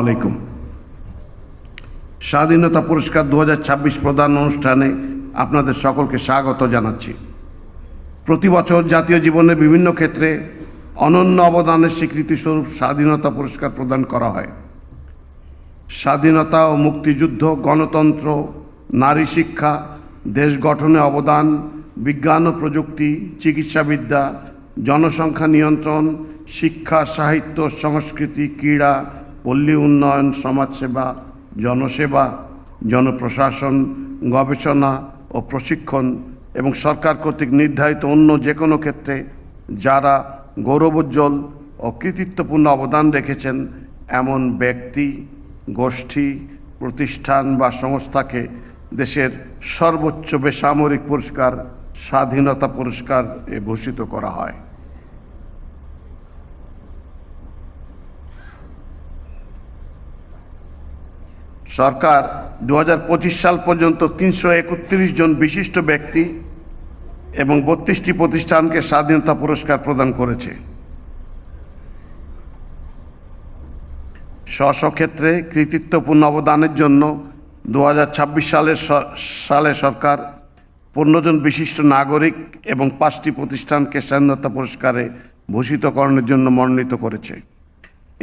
আলাইকুম। স্বাধীনতা পুরস্কার 2026 প্রদান অনুষ্ঠানে আপনাদের সকলকে স্বাগত জানাচ্ছি। প্রতি বছর জাতীয় জীবনের বিভিন্ন ক্ষেত্রে অনন্য অবদানের স্বীকৃতিস্বরূপ স্বাধীনতা পুরস্কার প্রদান করা হয়। স্বাধীনতা ও মুক্তিযুদ্ধ, গণতন্ত্র, নারী শিক্ষা, দেশ গঠনে অবদান, বিজ্ঞান ও প্রযুক্তি, চিকিৎসাবিদ্যা, জনসংখ্যা নিয়ন্ত্রণ, শিক্ষা, সাহিত্য, সংস্কৃতি, ক্রীড়া, পল্লী উন্নয়ন, সমাজসেবা, জনসেবা, জনপ্রশাসন, গবেষণা ও প্রশিক্ষণ এবং সরকার কর্তৃক নির্ধারিত অন্য যে কোনো ক্ষেত্রে যারা গৌরবোজ্জ্বল ও কৃতিত্বপূর্ণ অবদান রেখেছেন এমন ব্যক্তি, গোষ্ঠী, প্রতিষ্ঠান বা সংস্থাকে দেশের সর্বোচ্চ বেসামরিক পুরস্কার স্বাধীনতা পুরস্কার ভূষিত করা হয়। সরকার 2025 সাল পর্যন্ত 331 জন বিশিষ্ট ব্যক্তি এবং 32টি প্রতিষ্ঠানকে স্বাধীনতা পুরস্কার প্রদান করেছে। স্ব স্ব ক্ষেত্রে কৃতিত্বপূর্ণ অবদানের জন্য 2026 সালে সরকার 15 জন বিশিষ্ট নাগরিক এবং 5টি প্রতিষ্ঠানকে স্বাধীনতা পুরস্কারে ভূষিতকরণের জন্য মনোনীত করেছে।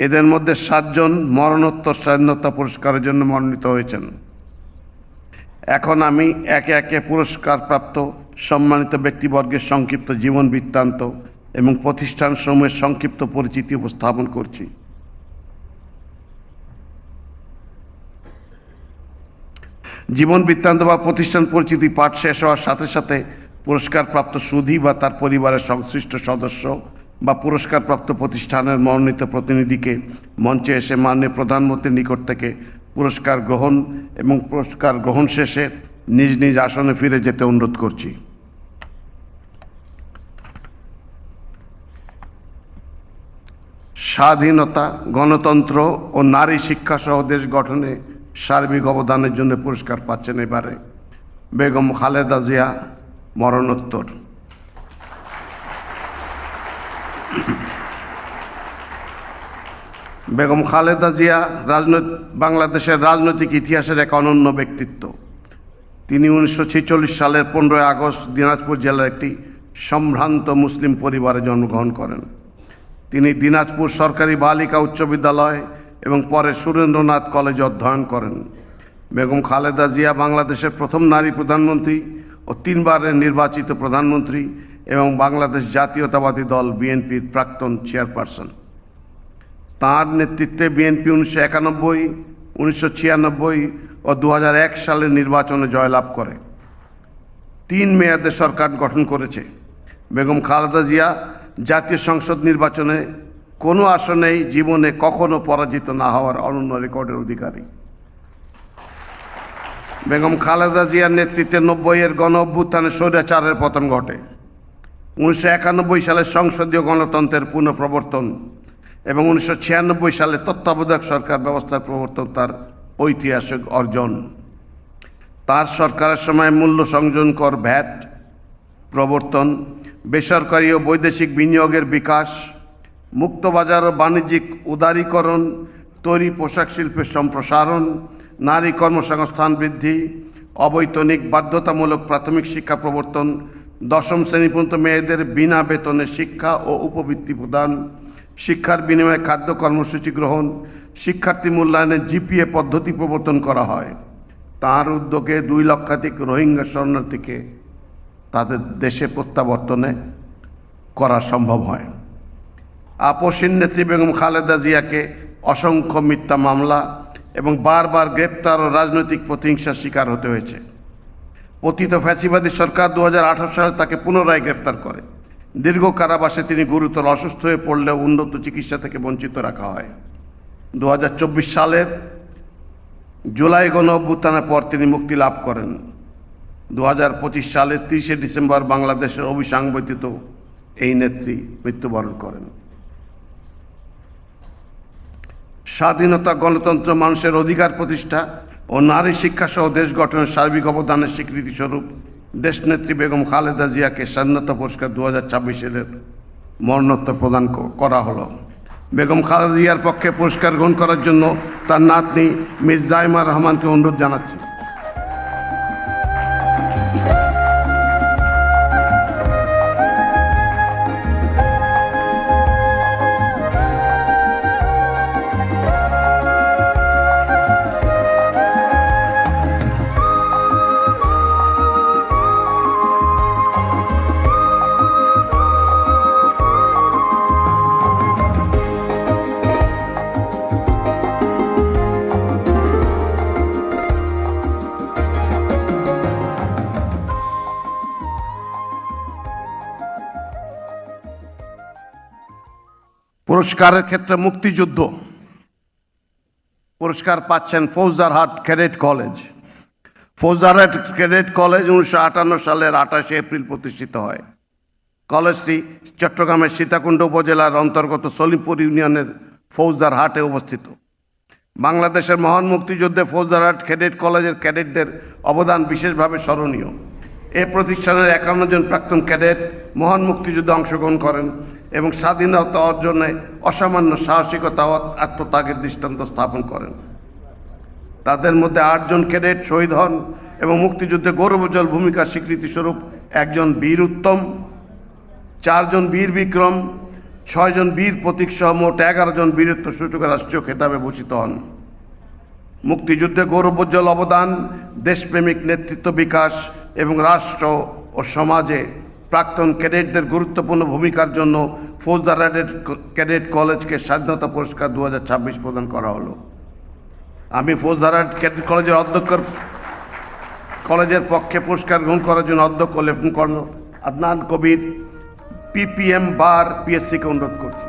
এদের মধ্যে 7 জন মরণোত্তর স্বাধীনতা পুরস্কারের জন্য মনোনীত হয়েছেন। এখন আমি একে একে পুরস্কারপ্রাপ্ত সম্মানিত ব্যক্তিবর্গের সংক্ষিপ্ত জীবন বৃত্তান্ত এবং প্রতিষ্ঠানসমূহের সংক্ষিপ্ত পরিচিতি উপস্থাপন করছি। জীবন বৃত্তান্ত বা প্রতিষ্ঠান পরিচিতি পাঠ শেষ হওয়ার সাথে সাথে পুরস্কারপ্রাপ্ত সুধী বা তার পরিবারের সংশ্লিষ্ট সদস্য বা পুরস্কারপ্রাপ্ত প্রতিষ্ঠানের মনোনীত প্রতিনিধিকে মঞ্চে এসে মাননীয় প্রধানমন্ত্রীর নিকট থেকে পুরস্কার গ্রহণ এবং পুরস্কার গ্রহণ শেষে নিজ নিজ আসনে ফিরে যেতে অনুরোধ করছি। স্বাধীনতা, গণতন্ত্র ও নারী শিক্ষা সহ দেশ গঠনে সার্বিক অবদানের জন্য পুরস্কার পাচ্ছেন এবারে বেগম খালেদা জিয়া, মরণোত্তর। বেগম খালেদা জিয়া বাংলাদেশের রাজনৈতিক ইতিহাসের এক অনন্য ব্যক্তিত্ব। তিনি 1946 সালের 15 আগস্ট দিনাজপুর জেলার একটি সম্ভ্রান্ত মুসলিম পরিবারে জন্মগ্রহণ করেন। তিনি দিনাজপুর সরকারি বালিকা উচ্চ বিদ্যালয় এবং পরে সুরেন্দ্রনাথ কলেজে অধ্যয়ন করেন। বেগম খালেদা জিয়া বাংলাদেশের প্রথম নারী প্রধানমন্ত্রী ও 3 বারের নির্বাচিত প্রধানমন্ত্রী এবং বাংলাদেশ জাতীয়তাবাদী দল বিএনপির প্রাক্তন চেয়ারপারসন। তাঁর নেতৃত্বে বিএনপি 1991, 1996 ও 2001 সালের নির্বাচনে জয়লাভ করে 3 মেয়াদে সরকার গঠন করেছে। বেগম খালেদা জিয়া জাতীয় সংসদ নির্বাচনে কোনো আসনেই জীবনে কখনো পরাজিত না হওয়ার অনন্য রেকর্ডের অধিকারী। বেগম খালেদা জিয়ার নেতৃত্বে 90-এর গণ অভ্যুত্থানে স্বৈরাচারের পতন ঘটে। 1991 সালে সংসদীয় গণতন্ত্রের পুনঃপ্রবর্তন এবং 1996 সালে তত্ত্বাবধায়ক সরকার ব্যবস্থার প্রবর্তন তার ঐতিহাসিক অর্জন। তার সরকারের সময় মূল্য সংযোজন কর ভ্যাট প্রবর্তন, বেসরকারি ও বৈদেশিক বিনিয়োগের বিকাশ, মুক্তবাজার ও বাণিজ্যিক উদারীকরণ, তৈরি পোশাক শিল্পের সম্প্রসারণ, নারী কর্মসংস্থান বৃদ্ধি, অবৈতনিক বাধ্যতামূলক প্রাথমিক শিক্ষা প্রবর্তন, 10ম শ্রেণী পর্যন্ত মেয়েদের বিনা বেতনে শিক্ষা ও উপবৃত্তি প্রদান, শিক্ষার বিনিময়ে খাদ্য কর্মসূচি গ্রহণ, শিক্ষার্থী মূল্যায়নে জিপিএ পদ্ধতি প্রবর্তন করা হয়। তাঁর উদ্যোগে 2 লক্ষাধিক রোহিঙ্গা শরণার্থীকে তাদের দেশে প্রত্যাবর্তনে করা সম্ভব হয়। আপসীন নেত্রী বেগম খালেদা জিয়াকে অসংখ্য মিথ্যা মামলা এবং বারবার গ্রেপ্তার ও রাজনৈতিক প্রতিহিংসার শিকার হতে হয়েছে। পতিত ফ্যাসিবাদী সরকার 2018 সালে তাকে পুনরায় গ্রেপ্তার করে। দীর্ঘ কারাবাসে তিনি গুরুতর অসুস্থ হয়ে পড়লেও উন্নত চিকিৎসা থেকে বঞ্চিত রাখা হয়। 2024 সালের জুলাই গণ অভ্যুত্থানের পর তিনি মুক্তি লাভ করেন। 2025 সালের 30শে ডিসেম্বর বাংলাদেশের অবিসংবাদিত এই নেত্রী মৃত্যুবরণ করেন। স্বাধীনতা, গণতন্ত্র, মানুষের অধিকার প্রতিষ্ঠা ও নারী শিক্ষা সহ দেশ গঠনের সার্বিক অবদানের স্বীকৃতিস্বরূপ দেশনেত্রী বেগম খালেদা জিয়াকে স্বাধীনতা পুরস্কার 2026 মরণোত্তর প্রদান করা হলো। বেগম খালেদা জিয়ার পক্ষে পুরস্কার গ্রহণ করার জন্য তার নাতনি মিস জাইমা রহমানকে অনুরোধ জানাচ্ছি। পুরস্কারের ক্ষেত্রে মুক্তিযুদ্ধ পুরস্কার পাচ্ছেন Faujdarhat cadet college. Faujdarhat cadet college 1958 সালের 28 এপ্রিল প্রতিষ্ঠিত হয়। কলেজটি চট্টগ্রামের সীতাকুণ্ড উপজেলার অন্তর্গত সলিমপুর ইউনিয়নের ফৌজদারহাটে অবস্থিত। বাংলাদেশের মহান মুক্তিযুদ্ধে ফৌজদারহাট ক্যাডেট কলেজের ক্যাডেটদের অবদান বিশেষভাবে স্মরণীয়। এ প্রতিষ্ঠানের 51 জন প্রাক্তন ক্যাডেট মহান মুক্তিযুদ্ধে অংশগ্রহণ করেন এবং স্বাধীনতা অর্জনে অসামান্য সাহসিকতা ও আত্মত্যাগের দৃষ্টান্ত স্থাপন করেন। তাদের মধ্যে 8 জন ক্যাডেট শহীদ হন এবং মুক্তিযুদ্ধে গৌরবোজ্জ্বল ভূমিকার স্বীকৃতিস্বরূপ 1 জন বীর উত্তম, 4 জন বীর বিক্রম, 6 জন বীর প্রতীক সহ মোট 11 জন বীরত্ব সূচক রাষ্ট্রীয় খেতাবে ভূষিত হন। মুক্তিযুদ্ধে গৌরবোজ্জ্বল অবদান, দেশপ্রেমিক নেতৃত্ব বিকাশ এবং রাষ্ট্র ও সমাজে প্রাক্তন ক্যাডেটদের গুরুত্বপূর্ণ ভূমিকার জন্য ফৌজদারহাট ক্যাডেট কলেজকে স্বাধীনতা পুরস্কার 2026 প্রদান করা হলো। আমি ফৌজদারহাট ক্যাডেট কলেজের পক্ষে পুরস্কার গ্রহণ করার জন্য অধ্যক্ষ লেফটেন্যান্ট কর্নেল আদনান কবির পিপিএম বার পিএসসিকে অনুরোধ করছি।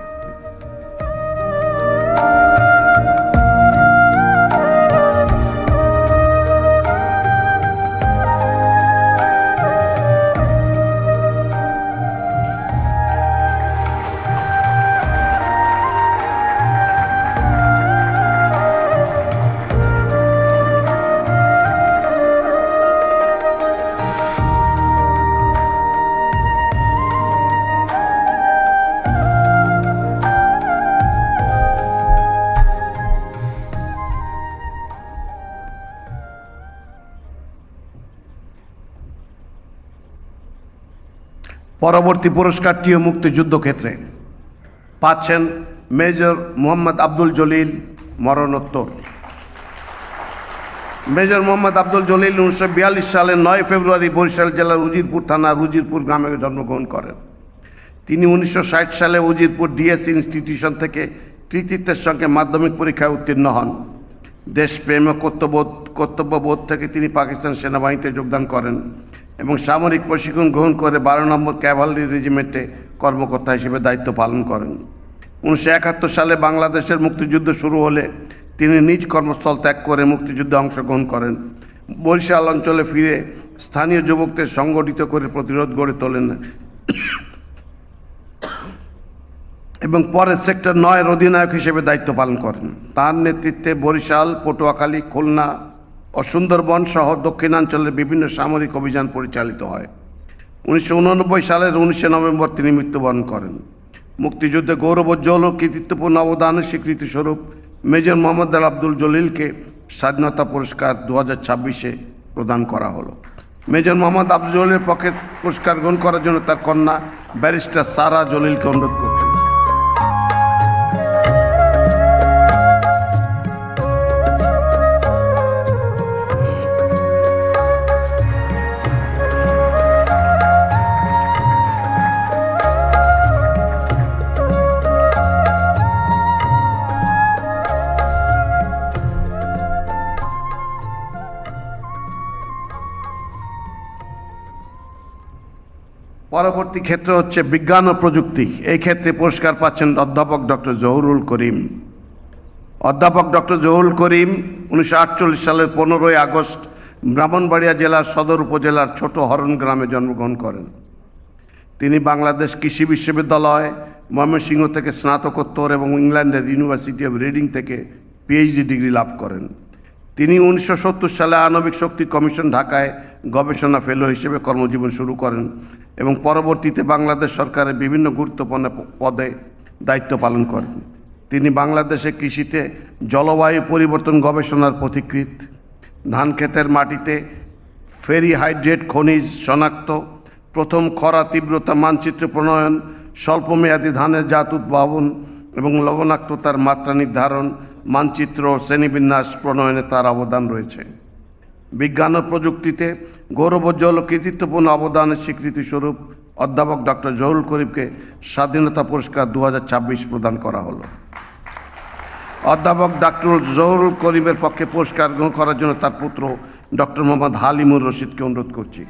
পরবর্তী পুরস্কারটিও মুক্তিযুদ্ধ ক্ষেত্রে পাচ্ছেন মেজর মোহাম্মদ আব্দুল জলিল, মরণোত্তর। মেজর মোহাম্মদ আব্দুল জলিল 1942 সালের 9 ফেব্রুয়ারি বরিশাল জেলার উজিরপুর থানার উজিরপুর গ্রামে জন্মগ্রহণ করেন। তিনি 1960 সালে উজিরপুর ডিএস ইনস্টিটিউশন থেকে কৃতিত্বের সঙ্গে মাধ্যমিক পরীক্ষায় উত্তীর্ণ হন। দেশপ্রেম ও কর্তব্যবোধ থেকে তিনি পাকিস্তান সেনাবাহিনীতে যোগদান করেন এবং সামরিক প্রশিক্ষণ গ্রহণ করে 12 নম্বর ক্যাভালরি রেজিমেন্টে কর্মকর্তা হিসেবে দায়িত্ব পালন করেন। 1971 সালে বাংলাদেশের মুক্তিযুদ্ধ শুরু হলে তিনি নিজ কর্মস্থল ত্যাগ করে মুক্তিযুদ্ধে অংশগ্রহণ করেন। বরিশাল অঞ্চলে ফিরে স্থানীয় যুবকদের সংগঠিত করে প্রতিরোধ গড়ে তোলেন এবং পরে সেক্টর 9 অধিনায়ক হিসেবে দায়িত্ব পালন করেন। তার নেতৃত্বে বরিশাল, পটুয়াখালী, খুলনা ও সুন্দরবন সহ দক্ষিণাঞ্চলের বিভিন্ন সামরিক অভিযান পরিচালিত হয়। 1989 সালের 19 নভেম্বর তিনি মৃত্যুবরণ করেন। মুক্তিযুদ্ধে গৌরবোজ্জ্বল ও কৃতিত্বপূর্ণ অবদানের স্বীকৃতিস্বরূপ মেজর মোহাম্মদ আব্দুল জলিলকে স্বাধীনতা পুরস্কার 2026 প্রদান করা হলো। মেজর মোহাম্মদ আব্দুল জলিলের পক্ষে পুরস্কার গ্রহণ করার জন্য তার কন্যা ব্যারিস্টার সারা জলিলকে অনুরোধ করছি। পরবর্তী ক্ষেত্র হচ্ছে বিজ্ঞান ও প্রযুক্তি। এই ক্ষেত্রে পুরস্কার পাচ্ছেন অধ্যাপক ডক্টর জহুরুল করিম। অধ্যাপক ডক্টর জহুরুল করিম 1948 সালের 15 আগস্ট ব্রাহ্মণবাড়িয়া জেলার সদর উপজেলার ছোট হরণ গ্রামে জন্মগ্রহণ করেন। তিনি বাংলাদেশ কৃষি বিশ্ববিদ্যালয় ময়মনসিংহ থেকে স্নাতকোত্তর এবং ইংল্যান্ডের ইউনিভার্সিটি অব রিডিং থেকে পিএইচডি ডিগ্রি লাভ করেন। তিনি 1970 সালে আণবিক শক্তি কমিশন ঢাকায় গবেষণা ফেলো হিসেবে কর্মজীবন শুরু করেন এবং পরবর্তীতে বাংলাদেশ সরকারের বিভিন্ন গুরুত্বপূর্ণ পদে দায়িত্ব পালন করেন। তিনি বাংলাদেশের কৃষিতে জলবায়ু পরিবর্তন গবেষণার পথিকৃৎ, ধান ক্ষেতের মাটিতে ফেরিহাইড্রেট খনিজ শনাক্ত, প্রথম খরা তীব্রতা মানচিত্র প্রণয়ন, স্বল্পমেয়াদী ধানের জাত উদ্ভাবন এবং লবণাক্ততার মাত্রা নির্ধারণ, মানচিত্র ও শ্রেণীবিন্যাস প্রণয়নে তার অবদান রয়েছে। বিজ্ঞান ও প্রযুক্তিতে গৌরবোজ্জ্বল ও কৃতিত্বপূর্ণ অবদানের স্বীকৃতিস্বরূপ অধ্যাপক ডক্টর জহুরুল করিমকে স্বাধীনতা পুরস্কার 2026 প্রদান করা হলো। অধ্যাপক ডক্টর জহুরুল করিমের পক্ষে পুরস্কার গ্রহণ করার জন্য তার পুত্র ডক্টর মোহাম্মদ হালিমুর রশিদকে অনুরোধ করছি।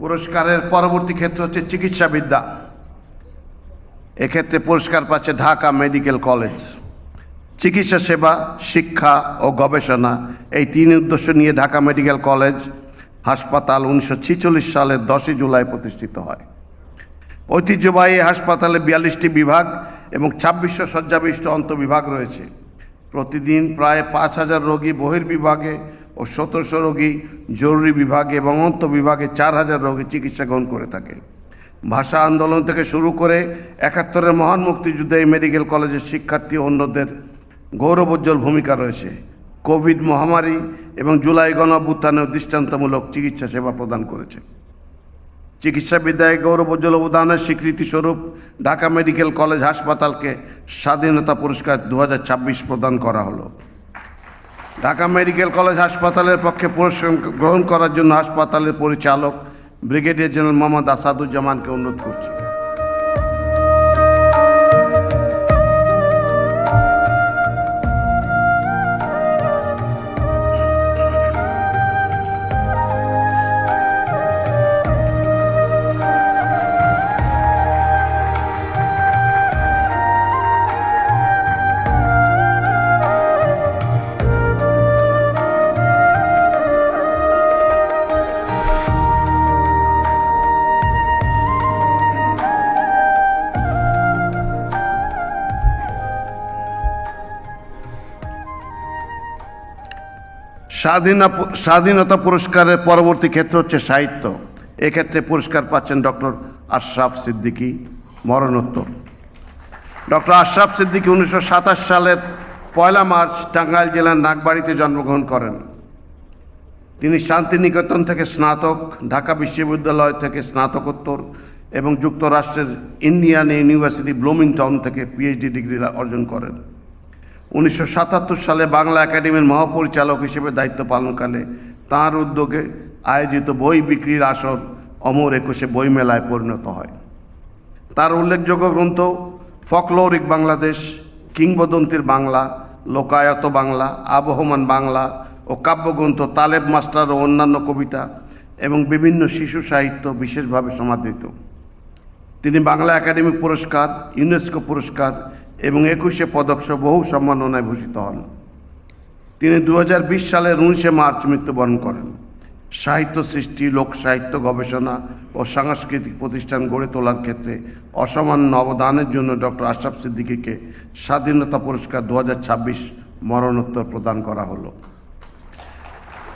পুরস্কারের পরবর্তী ক্ষেত্র হচ্ছে চিকিৎসাবিদ্যা। এক্ষেত্রে পুরস্কার পাচ্ছে ঢাকা মেডিকেল কলেজ। চিকিৎসা সেবা, শিক্ষা ও গবেষণা, এই তিন উদ্দেশ্য নিয়ে ঢাকা মেডিকেল কলেজ হাসপাতাল 1946 সালের 10 জুলাই প্রতিষ্ঠিত হয়। ঐতিহ্যবাহী হাসপাতালে 42টি বিভাগ এবং 2600 শয্যাবিশিষ্ট অন্তঃবিভাগ রয়েছে। প্রতিদিন প্রায় 5000 রোগী বহির্বিভাগে ও 1700 রোগী জরুরি বিভাগে এবং অন্তঃবিভাগে 4000 রোগী চিকিৎসা গ্রহণ করে থাকে। ভাষা আন্দোলন থেকে শুরু করে 71-এর মহান মুক্তিযুদ্ধে এই মেডিকেল কলেজের শিক্ষার্থী ও অন্যদের গৌরবোজ্জ্বল ভূমিকা রয়েছে। কোভিড মহামারী এবং জুলাই গণঅভ্যুত্থানেও দৃষ্টান্তমূলক চিকিৎসা সেবা প্রদান করেছে। চিকিৎসাবিদ্যায় গৌরবোজ্জ্বল অবদানের স্বীকৃতিস্বরূপ ঢাকা মেডিকেল কলেজ হাসপাতালকে স্বাধীনতা পুরস্কার 2026 প্রদান করা হলো। ঢাকা মেডিকেল কলেজ হাসপাতালের পক্ষে পুরস্কার গ্রহণ করার জন্য হাসপাতালের পরিচালক ব্রিগেডিয়ার জেনারেল মোহাম্মদ আসাদুজ্জামানকে অনুরোধ করছি। স্বাধীনতা পুরস্কারের পরবর্তী ক্ষেত্র হচ্ছে সাহিত্য। এক্ষেত্রে পুরস্কার পাচ্ছেন ডক্টর আশরাফ সিদ্দিকী, মরণোত্তর। ডক্টর আশরাফ সিদ্দিকী 1927 সালের 1 মার্চ টাঙ্গাইল জেলার নাগবাড়িতে জন্মগ্রহণ করেন। তিনি শান্তিনিকেতন থেকে স্নাতক, ঢাকা বিশ্ববিদ্যালয় থেকে স্নাতকোত্তর এবং যুক্তরাষ্ট্রের ইন্ডিয়ান ইউনিভার্সিটি ব্লুমিংটন থেকে পিএইচডি ডিগ্রি অর্জন করেন। 1977 সালে বাংলা একাডেমির মহাপরিচালক হিসেবে দায়িত্ব পালনকালে তাঁর উদ্যোগে আয়োজিত বই বিক্রির আসর অমর একুশে বইমেলায় পরিণত হয়। তার উল্লেখযোগ্য গ্রন্থ ফকলোরিক বাংলাদেশ, কিংবদন্তির বাংলা, লোকায়ত বাংলা, আবহমান বাংলা ও কাব্যগ্রন্থ তালেব মাস্টার ও অন্যান্য কবিতা এবং বিভিন্ন শিশু সাহিত্য বিশেষভাবে সমাদৃত। তিনি বাংলা একাডেমি পুরস্কার, ইউনেস্কো পুরস্কার এবং 21 পদকসহ বহু সম্মাননায় ভূষিত হন। তিনি 2020 সালের 19 মার্চ মৃত্যুবরণ করেন। সাহিত্য সৃষ্টি, লোক সাহিত্য গবেষণা ও সাংস্কৃতিক প্রতিষ্ঠান গড়ে তোলার ক্ষেত্রে অসামান্য অবদানের জন্য ডক্টর আশরাফ সিদ্দিকীকে স্বাধীনতা পুরস্কার 2026 মরণোত্তর প্রদান করা হলো।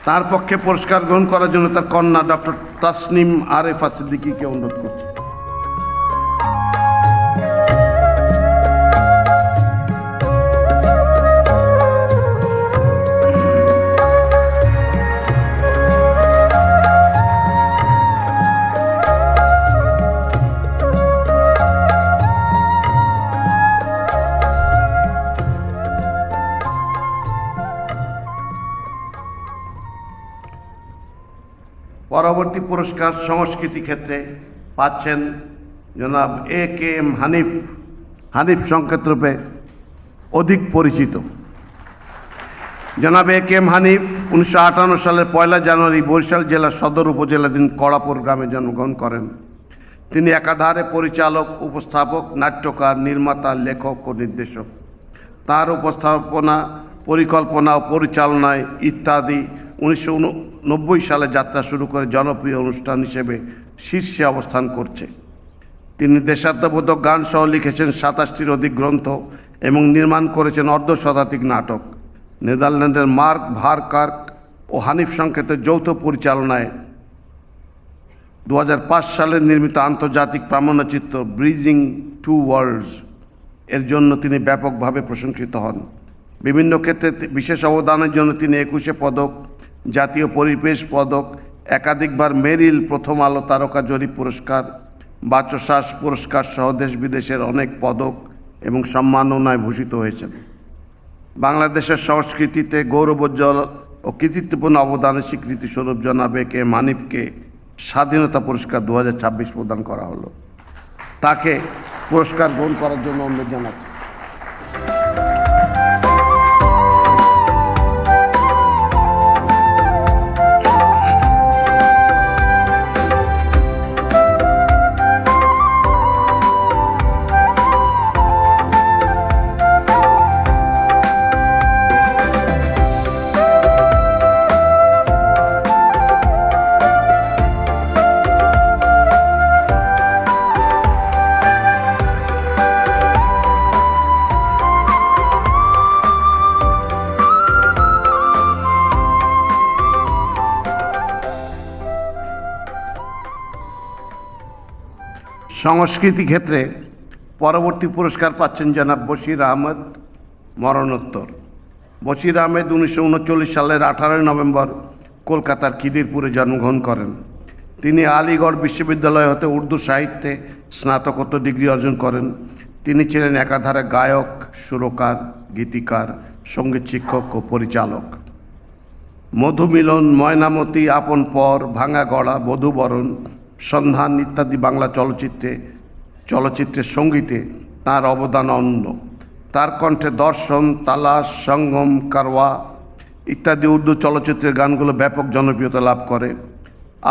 তার পক্ষে পুরস্কার গ্রহণ করার জন্য তার কন্যা ডক্টর তাসনিম আরেফা সিদ্দিকীকে অনুরোধ করছি। পরবর্তী পুরস্কার সংস্কৃতি ক্ষেত্রে পাচ্ছেন জনাব A.K.M. হানিফ। হানিফ সংক্ষেপরূপে অধিক পরিচিত। জনাব A.K.M. হানিফ 1958 সালের 1 জানুয়ারি বরিশাল জেলার সদর উপজেলাধীন কড়াপুর গ্রামে জন্মগ্রহণ করেন। তিনি একাধারে পরিচালক, উপস্থাপক, নাট্যকার, নির্মাতা, লেখক ও নির্দেশক। তার উপস্থাপনা, পরিকল্পনা ও পরিচালনায় ইত্যাদি 1990 সালে যাত্রা শুরু করে জনপ্রিয় অনুষ্ঠান হিসেবে শীর্ষে অবস্থান করছে। তিনি দেশাত্মবোধক গান সহ লিখেছেন 27টির অধিক গ্রন্থ এবং নির্মাণ করেছেন অর্ধশতাধিক নাটক। নেদারল্যান্ডের মার্ক ভারকার্ক ও হানিফ সংকেতের যৌথ পরিচালনায় 2005 সালে নির্মিত আন্তর্জাতিক প্রামাণ্যচিত্র ব্রিজিং টু ওয়ার্ল্ডস এর জন্য তিনি ব্যাপকভাবে প্রশংসিত হন। বিভিন্ন ক্ষেত্রে বিশেষ অবদানের জন্য তিনি 21 পদক, জাতীয় পরিবেশ পদক, একাধিকবার মেরিল প্রথম আলো তারকা জরিপ পুরস্কার, বাচশ্বাস পুরস্কার সহ দেশ বিদেশের অনেক পদক এবং সম্মাননায় ভূষিত হয়েছেন। বাংলাদেশের সংস্কৃতিতে গৌরবোজ্জ্বল ও কৃতিত্বপূর্ণ অবদানের স্বীকৃতি স্বরূপ জনাব এ.কে মানিফকে স্বাধীনতা পুরস্কার 2026 প্রদান করা হলো। তাকে পুরস্কার গ্রহণ করার জন্য অনুরোধ জানাচ্ছি। সংস্কৃতি ক্ষেত্রে পরবর্তী পুরস্কার পাচ্ছেন জনাব বশির আহমেদ, মরণোত্তর। বশির আহমেদ 1939 সালের 18 নভেম্বর কলকাতার খিদিরপুরে জন্মগ্রহণ করেন। তিনি আলিগড় বিশ্ববিদ্যালয় হতে উর্দু সাহিত্যে স্নাতকোত্তর ডিগ্রি অর্জন করেন। তিনি ছিলেন একাধারে গায়ক, সুরকার, গীতিকার, সঙ্গীত শিক্ষক ও পরিচালক। মধুমিলন, ময়নামতি, আপন পর, ভাঙা গড়া, বধূবরণ, সন্ধান ইত্যাদি বাংলা চলচ্চিত্রের সঙ্গীতে তাঁর অবদান অনন্য। তার কণ্ঠে দর্শন, তালাশ, সঙ্গম, কারওয়া ইত্যাদি উর্দু চলচ্চিত্রের গানগুলো ব্যাপক জনপ্রিয়তা লাভ করে।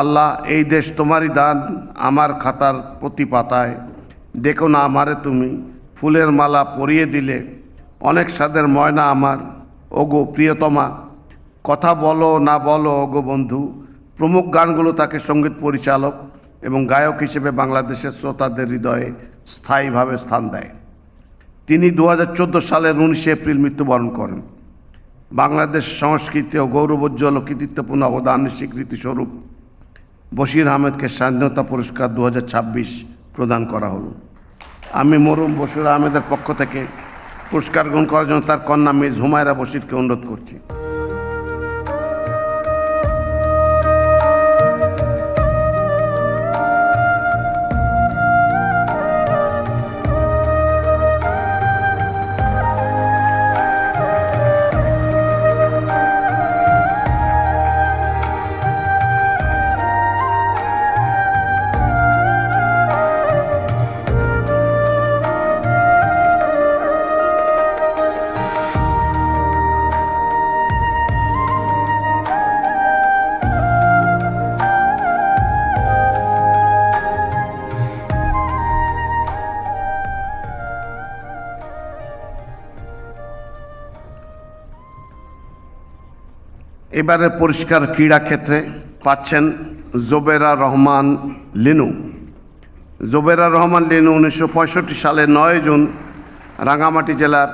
আল্লাহ এই দেশ তোমারই দান, আমার খাতার প্রতি পাতায়, ডেকো না আমারে তুমি, ফুলের মালা পরিয়ে দিলে, অনেক স্বাদের ময়না আমার, ওগো প্রিয়তমা, কথা বলো না বলো ওগো বন্ধু প্রমুখ গানগুলো তাকে সঙ্গীত পরিচালক এবং গায়ক হিসেবে বাংলাদেশের শ্রোতাদের হৃদয়ে স্থায়ীভাবে স্থান দেয়। তিনি 2014 সালের 19 এপ্রিল মৃত্যুবরণ করেন। বাংলাদেশ সংস্কৃতি ও গৌরবোজ্জ্বল ও কৃতিত্বপূর্ণ অবদানের স্বীকৃতি স্বরূপ বশির আহমেদকে স্বাধীনতা পুরস্কার 2026 প্রদান করা হলো। আমি মরহুম বশির আহমেদের পক্ষ থেকে পুরস্কার গ্রহণ করার জন্য তার কন্যা মিস হুমায়রা বশিরকে অনুরোধ করছি। এবারে পুরস্কার ক্রীড়া ক্ষেত্রে পাচ্ছেন জোবেরা রহমান লিনু। জোবেরা রহমান লিনু 1965 সালের 9 জুন রাঙামাটি জেলার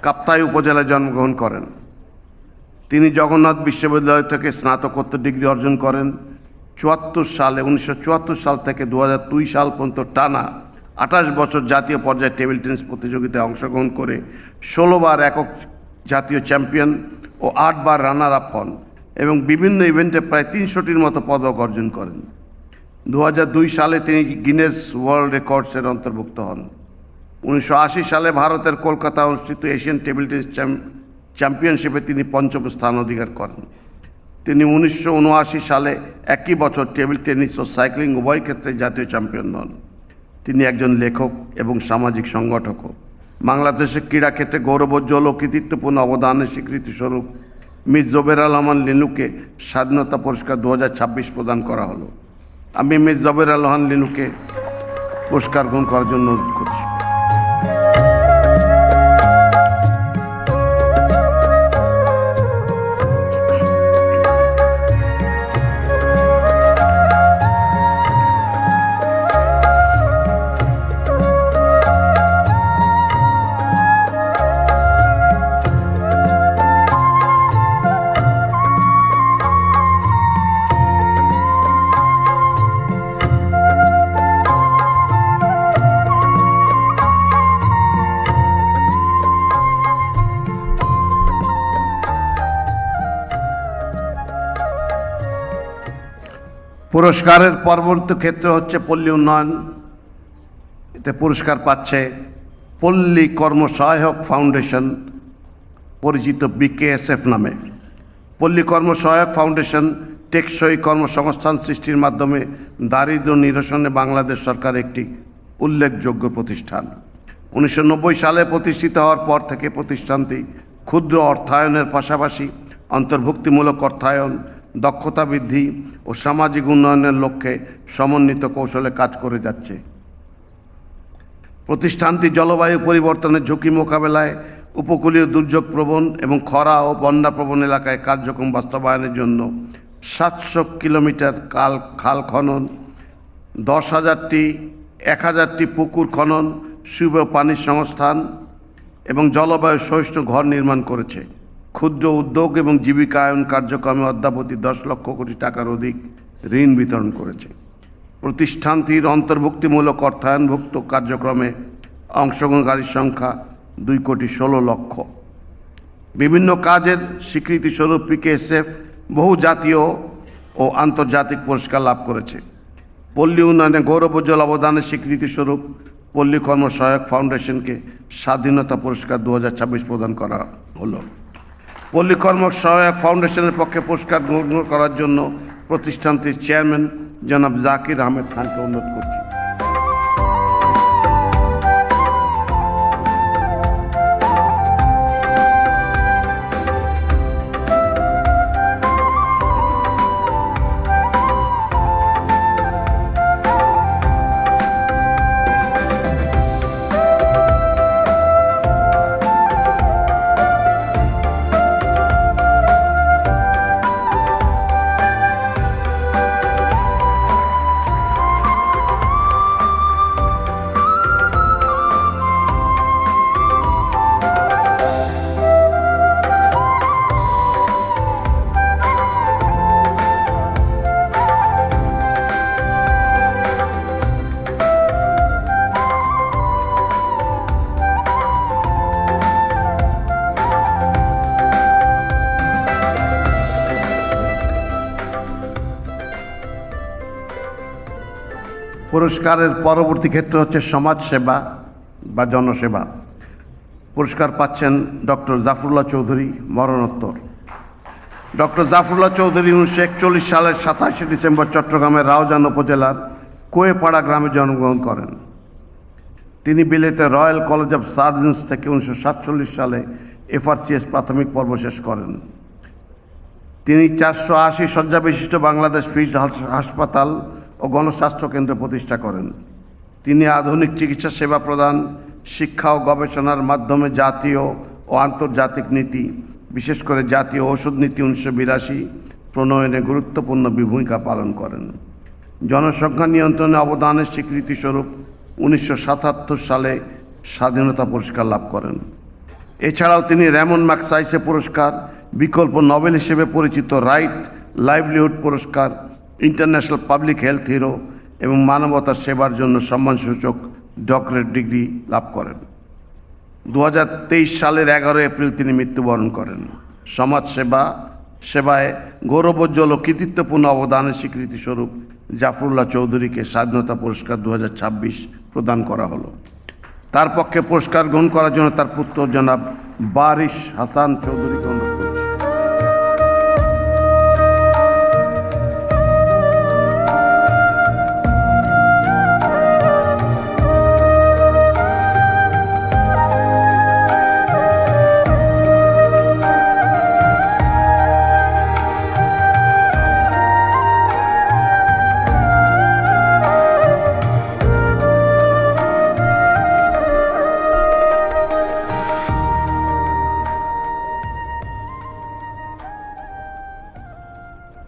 কাপ্তাই উপজেলায় জন্মগ্রহণ করেন। তিনি জগন্নাথ বিশ্ববিদ্যালয় থেকে স্নাতকোত্তর ডিগ্রি অর্জন করেন। 1974 সাল থেকে 2002 সাল পর্যন্ত টানা 28 বছর জাতীয় পর্যায়ে টেবিল টেনিস প্রতিযোগিতায় অংশগ্রহণ করে 16 বার একক জাতীয় চ্যাম্পিয়ন ও 8 বার রানার আপ হন এবং বিভিন্ন ইভেন্টে প্রায় 300টির মতো পদক অর্জন করেন। 2002 সালে তিনি গিনেস ওয়ার্ল্ড রেকর্ডসের অন্তর্ভুক্ত হন। 1980 সালে ভারতের কলকাতা অনুষ্ঠিত এশিয়ান টেবিল টেনিস চ্যাম্পিয়নশিপে তিনি 5ম স্থান অধিকার করেন। তিনি 1979 সালে একই বছর টেবিল টেনিস ও সাইক্লিং উভয় ক্ষেত্রে জাতীয় চ্যাম্পিয়ন হন। তিনি একজন লেখক এবং সামাজিক সংগঠকও। বাংলাদেশের ক্রীড়াক্ষেত্রে গৌরবোজ্জ্বল ও কৃতিত্বপূর্ণ অবদানের স্বীকৃতি স্বরূপ মিস জোবেরা রহমান লিনুকে স্বাধীনতা পুরস্কার 2026 প্রদান করা হলো। আমি মিস জোবেরা রহমান লিনুকে পুরস্কার গ্রহণ করার জন্য অনুরোধ করছি। পুরস্কারের পরবর্তী ক্ষেত্র হচ্ছে পল্লী উন্নয়ন। এতে পুরস্কার পাচ্ছে পল্লী কর্মসহায়ক ফাউন্ডেশন, পরিচিত বিকেএসএফ নামে। পল্লী কর্মসহায়ক ফাউন্ডেশন টেকসই কর্মসংস্থান সৃষ্টির মাধ্যমে দারিদ্র্য নিরসনে বাংলাদেশ সরকার একটি উল্লেখযোগ্য প্রতিষ্ঠান। 1990 সালে প্রতিষ্ঠিত হওয়ার পর থেকে প্রতিষ্ঠানটি ক্ষুদ্র অর্থায়নের পাশাপাশি অন্তর্ভুক্তিমূলক অর্থায়ন, দক্ষতা বৃদ্ধি ও সামাজিক উন্নয়নের লক্ষ্যে সমন্বিত কৌশলে কাজ করে যাচ্ছে। প্রতিষ্ঠানটি জলবায়ু পরিবর্তনের ঝুঁকি মোকাবেলায়, উপকূলীয় দুর্যোগ প্রবণ এবং খরা ও বন্যা প্রবণ এলাকায় কার্যক্রম বাস্তবায়নের জন্য 700 কিলোমিটার খাল খনন, 10,000টি পুকুর খনন, সুপেয় পানির সংস্থান এবং জলবায়ু সহিষ্ণু ঘর নির্মাণ করেছে। ক্ষুদ্র উদ্যোগ এবং জীবিকায়ন কার্যক্রমে অদ্যাবধি 10 লক্ষ কোটি টাকার অধিক ঋণ বিতরণ করেছে। প্রতিষ্ঠানটির অন্তর্ভুক্তিমূলক অর্থায়নভুক্ত কার্যক্রমে অংশগ্রহণকারীর সংখ্যা 2,16,00,000। বিভিন্ন কাজের স্বীকৃতিস্বরূপ পিকেএসএফ বহু জাতীয় ও আন্তর্জাতিক পুরস্কার লাভ করেছে। পল্লী উন্নয়নে গৌরবোজ্জ্বল অবদানের স্বীকৃতিস্বরূপ পল্লী কর্মসহায়ক ফাউন্ডেশনকে স্বাধীনতা পুরস্কার 2026 প্রদান করা হলো। পল্লী কর্মসহায়ক ফাউন্ডেশনের পক্ষে পুরস্কার গ্রহণ করার জন্য প্রতিষ্ঠানটির চেয়ারম্যান জনাব জাকির আহমেদ খানকে অনুরোধ করছি। পুরস্কারের পরবর্তী ক্ষেত্র হচ্ছে সমাজসেবা বা জনসেবা। পুরস্কার পাচ্ছেন ডক্টর জাফরুল্লাহ চৌধুরী, মরণোত্তর। ডক্টর জাফরুল্লাহ চৌধুরী 1941 সালের 27 ডিসেম্বর চট্টগ্রামের রাউজান উপজেলার কোয়েপাড়া গ্রামে জন্মগ্রহণ করেন। তিনি বিলেতে রয়্যাল কলেজ অফ সার্জনস থেকে 1947 সালে FRCS প্রাথমিক পর্ব শেষ করেন। তিনি 480 শয্যা বিশিষ্ট বাংলাদেশ ফিল্ড হাসপাতাল ও গণস্বাস্থ্য কেন্দ্র প্রতিষ্ঠা করেন। তিনি আধুনিক চিকিৎসা সেবা প্রদান, শিক্ষা ও গবেষণার মাধ্যমে জাতীয় ও আন্তর্জাতিক নীতি, বিশেষ করে জাতীয় ঔষধ নীতি 1982 প্রণয়নে গুরুত্বপূর্ণ ভূমিকা পালন করেন। জনসংখ্যা নিয়ন্ত্রণে অবদানের স্বীকৃতিস্বরূপ 1977 সালে স্বাধীনতা পুরস্কার লাভ করেন। এছাড়াও তিনি র্যামন ম্যাগসাইসে পুরস্কার, বিকল্প নোবেল হিসেবে পরিচিত রাইট লাইভলিহুড পুরস্কার, ইন্টারন্যাশনাল পাবলিক হেলথ হিরো এবং মানবতার সেবার জন্য সম্মানসূচক ডক্টরেট ডিগ্রি লাভ করেন। 2023 সালের 11 এপ্রিল তিনি মৃত্যুবরণ করেন। সেবায় গৌরবোজ্জ্বল ও কৃতিত্বপূর্ণ অবদানের স্বীকৃতিস্বরূপ জাফরুল্লাহ চৌধুরীকে স্বাধীনতা পুরস্কার 2026 প্রদান করা হলো। তার পক্ষে পুরস্কার গ্রহণ করার জন্য তার পুত্র জনাব বারিশ হাসান চৌধুরীকে অনুরোধ করছি।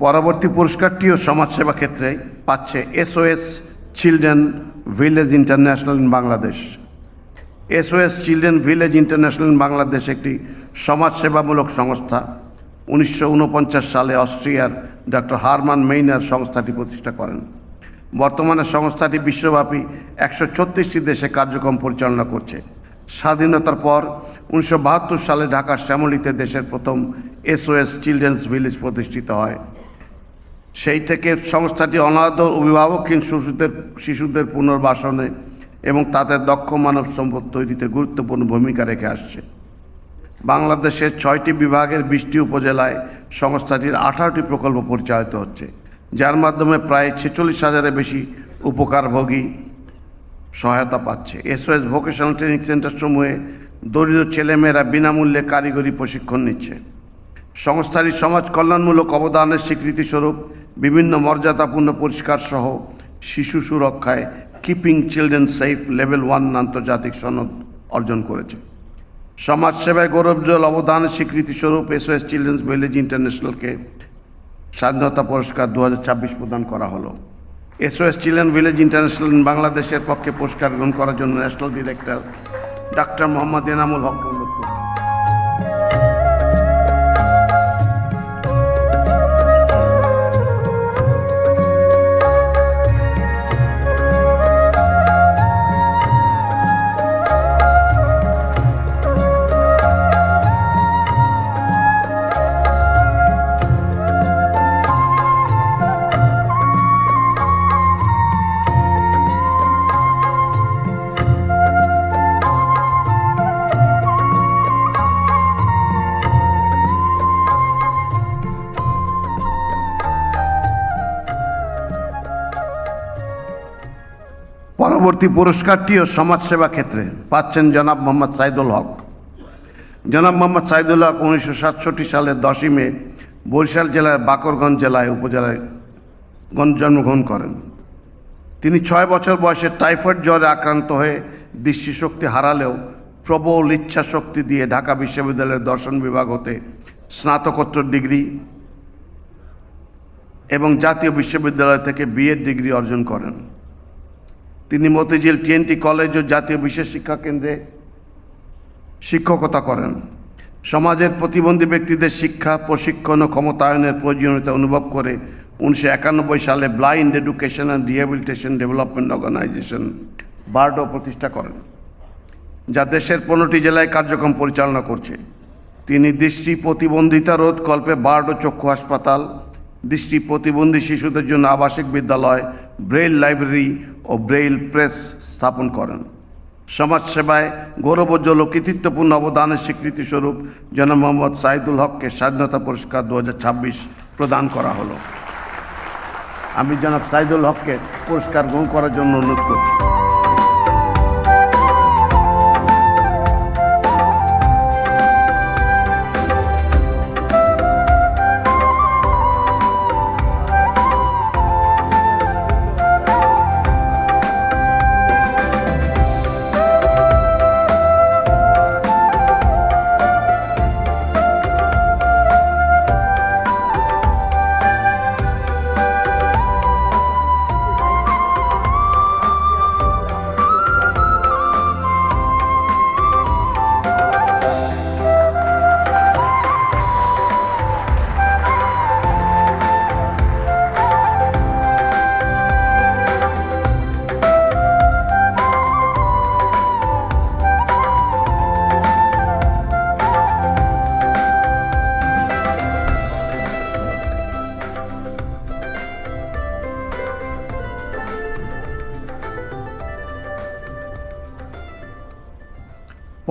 পরবর্তী পুরস্কারটিও সমাজসেবা ক্ষেত্রে পাচ্ছে SOS children village international in Bangladesh. SOS children village international in Bangladesh একটি সমাজসেবামূলক সংস্থা। 1949 সালে অস্ট্রিয়ার ডক্টর হারমান মেইনার সংস্থাটি প্রতিষ্ঠা করেন। বর্তমানে সংস্থাটি বিশ্বব্যাপী 136টি দেশে কার্যক্রম পরিচালনা করছে। স্বাধীনতার পর 1972 সালে ঢাকার শ্যামলীতে দেশের প্রথম SOS চিলড্রেন্স ভিলেজ প্রতিষ্ঠিত হয়। সেই থেকে সংস্থাটি অনাথ অভিভাবকহীন শিশুদের পুনর্বাসনে এবং তাদের দক্ষ মানব সম্পদ তৈরিতে গুরুত্বপূর্ণ ভূমিকা রেখে আসছে। বাংলাদেশের 6টি বিভাগের 20টি উপজেলায় সংস্থাটির 18টি প্রকল্প পরিচালিত হচ্ছে, যার মাধ্যমে প্রায় 46,000-এর বেশি উপকারভোগী সহায়তা পাচ্ছে। এসওএস ভোকেশনাল ট্রেনিং সেন্টার সমূহে দরিদ্র ছেলেমেয়েরা বিনামূল্যে কারিগরি প্রশিক্ষণ নিচ্ছে। সংস্থাটি সমাজ কল্যাণমূলক অবদানের স্বীকৃতিস্বরূপ বিভিন্ন মর্যাদাপূর্ণ পুরস্কার সহ শিশু সুরক্ষায় কিপিং চিলড্রেন সেফ লেভেল 1 আন্তর্জাতিক সনদ অর্জন করেছে। সমাজসেবায় গৌরবজ্জ্বল অবদানের স্বীকৃতিস্বরূপ এসওএস চিলড্রেন্স ভিলেজ ইন্টারন্যাশনালকে স্বাধীনতা পুরস্কার 2026 প্রদান করা হলো। এসওএস চিলড্রেন ভিলেজ ইন্টারন্যাশনাল বাংলাদেশের পক্ষে পুরস্কার গ্রহণ করার জন্য national director doctor Mohammad Enamul হককে অনুরোধ করছি। পরবর্তী পুরস্কারটিও সমাজসেবা ক্ষেত্রে পাচ্ছেন জনাব মোহাম্মদ সাইদুল হক। জনাব মোহাম্মদ সাইদুল হক 1967 সালের 10ই মে বরিশাল জেলার বাকরগঞ্জ জেলায় উপজেলায় জন্মগ্রহণ করেন। তিনি 6 বছর বয়সে টাইফয়েড জ্বরে আক্রান্ত হয়ে দৃষ্টিশক্তি হারালেও প্রবল ইচ্ছা শক্তি দিয়ে ঢাকা বিশ্ববিদ্যালয়ের দর্শন বিভাগ হতে স্নাতকোত্তর ডিগ্রি এবং জাতীয় বিশ্ববিদ্যালয় থেকে বিএড ডিগ্রি অর্জন করেন। তিনি মতিঝিল টিএনটি কলেজ ও জাতীয় বিশেষ শিক্ষা কেন্দ্রে শিক্ষকতা করেন। সমাজের প্রতিবন্ধী ব্যক্তিদের শিক্ষা, প্রশিক্ষণ ও ক্ষমতায়নের প্রয়োজনীয়তা অনুভব করে 1991 সালে blind education and rehabilitation development organisation BERDO প্রতিষ্ঠা করেন, যা দেশের 15টি জেলায় কার্যক্রম পরিচালনা করছে। তিনি দৃষ্টি প্রতিবন্ধিতা রোধ কল্পে বারডো চক্ষু হাসপাতাল, দৃষ্টি প্রতিবন্ধী শিশুদের জন্য আবাসিক বিদ্যালয়, ব্রেইল লাইব্রেরি ও ব্রেইল প্রেস স্থাপন করেন। সমাজসেবায় গৌরবোজ্জ্বল ও কৃতিত্বপূর্ণ অবদানের স্বীকৃতিস্বরূপ জনাব মোহাম্মদ সাইদুল হককে স্বাধীনতা পুরস্কার 2026 প্রদান করা হলো। আমি জনাব সাইদুল হককে পুরস্কার গ্রহণ করার জন্য অনুরোধ করছি।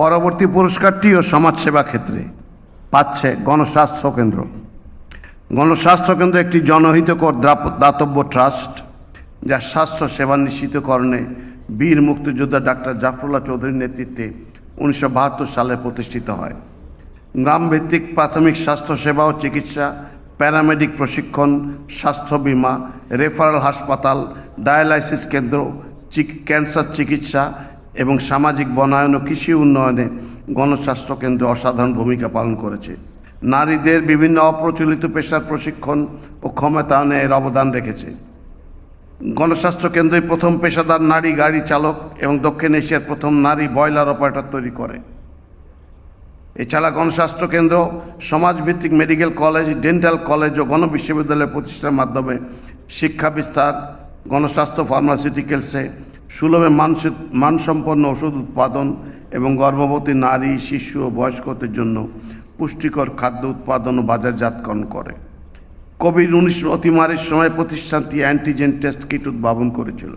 পরবর্তী পুরস্কারটিও সমাজসেবা ক্ষেত্রে পাচ্ছে গণস্বাস্থ্য কেন্দ্র। গণস্বাস্থ্য কেন্দ্র একটি জনহিতকর দাতব্য ট্রাস্ট, যা স্বাস্থ্য সেবা নিশ্চিতকরণে বীর মুক্তিযোদ্ধা ডাক্তার জাফরুল্লাহ চৌধুরীর নেতৃত্বে 1972 সালে প্রতিষ্ঠিত হয়। গ্রামভিত্তিক প্রাথমিক স্বাস্থ্যসেবা ও চিকিৎসা, প্যারামেডিক প্রশিক্ষণ, স্বাস্থ্য বীমা, রেফারেল হাসপাতাল, ডায়ালাইসিস কেন্দ্র, ক্যান্সার চিকিৎসা এবং সামাজিক বনায়ন ও কৃষি উন্নয়নে গণস্বাস্থ্য কেন্দ্র অসাধারণ ভূমিকা পালন করেছে। নারীদের বিভিন্ন অপ্রচলিত পেশার প্রশিক্ষণ ও ক্ষমতায়নে এর অবদান রেখেছে। গণস্বাস্থ্য কেন্দ্রই প্রথম পেশাদার নারী গাড়ি চালক এবং দক্ষিণ এশিয়ার প্রথম নারী বয়লার অপারেটর তৈরি করে। এছাড়া গণস্বাস্থ্য কেন্দ্র সমাজভিত্তিক মেডিকেল কলেজ, ডেন্টাল কলেজ ও গণবিশ্ববিদ্যালয় প্রতিষ্ঠার মাধ্যমে শিক্ষা বিস্তার, গণস্বাস্থ্য ফার্মাসিউটিক্যালসে সুলভে মানসম্পন্ন ওষুধ উৎপাদন এবং গর্ভবতী নারী, শিশু ও বয়স্কদের জন্য পুষ্টিকর খাদ্য উৎপাদন ও বাজারজাতকরণ করে। কোভিড-19 অতিমারির সময় প্রতিষ্ঠানটি অ্যান্টিজেন টেস্ট কিট উদ্ভাবন করেছিল।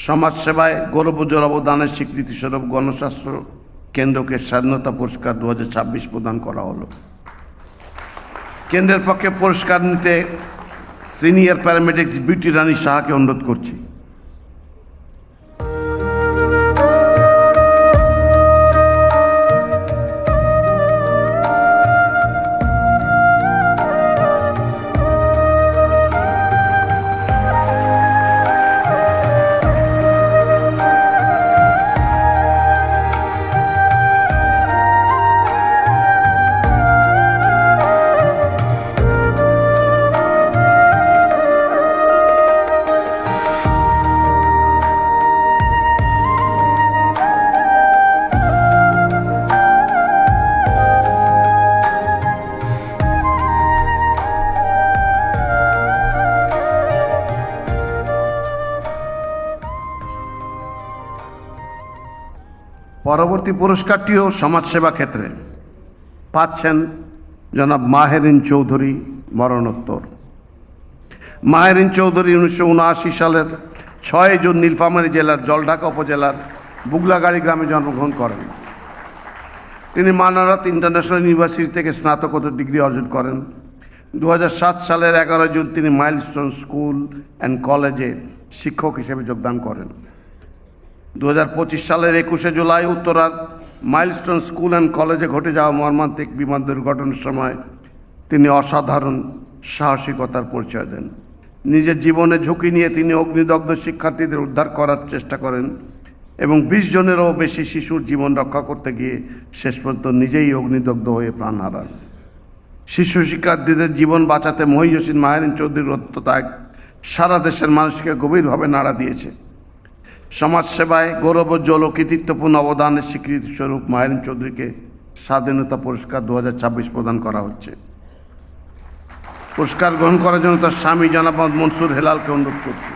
সমাজসেবায় গৌরবোজ্জ্বল অবদানের স্বীকৃতিস্বরূপ গণস্বাস্থ্য কেন্দ্রকে স্বাধীনতা পুরস্কার 2026 প্রদান করা হলো। কেন্দ্রের পক্ষে পুরস্কার নিতে সিনিয়র প্যারামেডিক্স বিউটি রানী সাহাকে অনুরোধ করছি। পরবর্তী পুরস্কারটিও সমাজসেবা ক্ষেত্রে পাচ্ছেন জনাব মাহেরিন চৌধুরী, মরণোত্তর। মাহেরিন চৌধুরী 1979 সালের 6 জুন নীলফামারী জেলার জলঢাকা উপজেলার বুগলাগাড়ি গ্রামে জন্মগ্রহণ করেন। তিনি মানারত ইন্টারন্যাশনাল ইউনিভার্সিটি থেকে স্নাতকোত্তর ডিগ্রি অর্জন করেন। 2007 সালের 11 জুন তিনি মাইলস্টোন স্কুল অ্যান্ড কলেজে শিক্ষক হিসেবে যোগদান করেন। 2025 সালের 21 জুলাই উত্তরার মাইলস্টোন স্কুল অ্যান্ড কলেজে ঘটে যাওয়া মর্মান্তিক বিমান দুর্ঘটনার সময় তিনি অসাধারণ সাহসিকতার পরিচয় দেন। নিজের জীবনে ঝুঁকি নিয়ে তিনি অগ্নিদগ্ধ শিক্ষার্থীদের উদ্ধার করার চেষ্টা করেন এবং 20 জনেরও বেশি শিশুর জীবন রক্ষা করতে গিয়ে শেষ পর্যন্ত নিজেই অগ্নিদগ্ধ হয়ে প্রাণ হারান। শিশু শিক্ষার্থীদের জীবন বাঁচাতে মহিয়সীন মাহেরিন চৌধুরীর আত্মত্যাগ সারা দেশের মানুষকে গভীরভাবে নাড়া দিয়েছে। সমাজসেবায় গৌরবোজ্জ্বল ও কৃতিত্বপূর্ণ অবদানের স্বীকৃতিস্বরূপ মাহেরিন চৌধুরীকে স্বাধীনতা পুরস্কার 2026 প্রদান করা হচ্ছে। পুরস্কার গ্রহণ করার জন্য তার স্বামী জনাব মনসুর হেলালকে অনুরোধ করছি।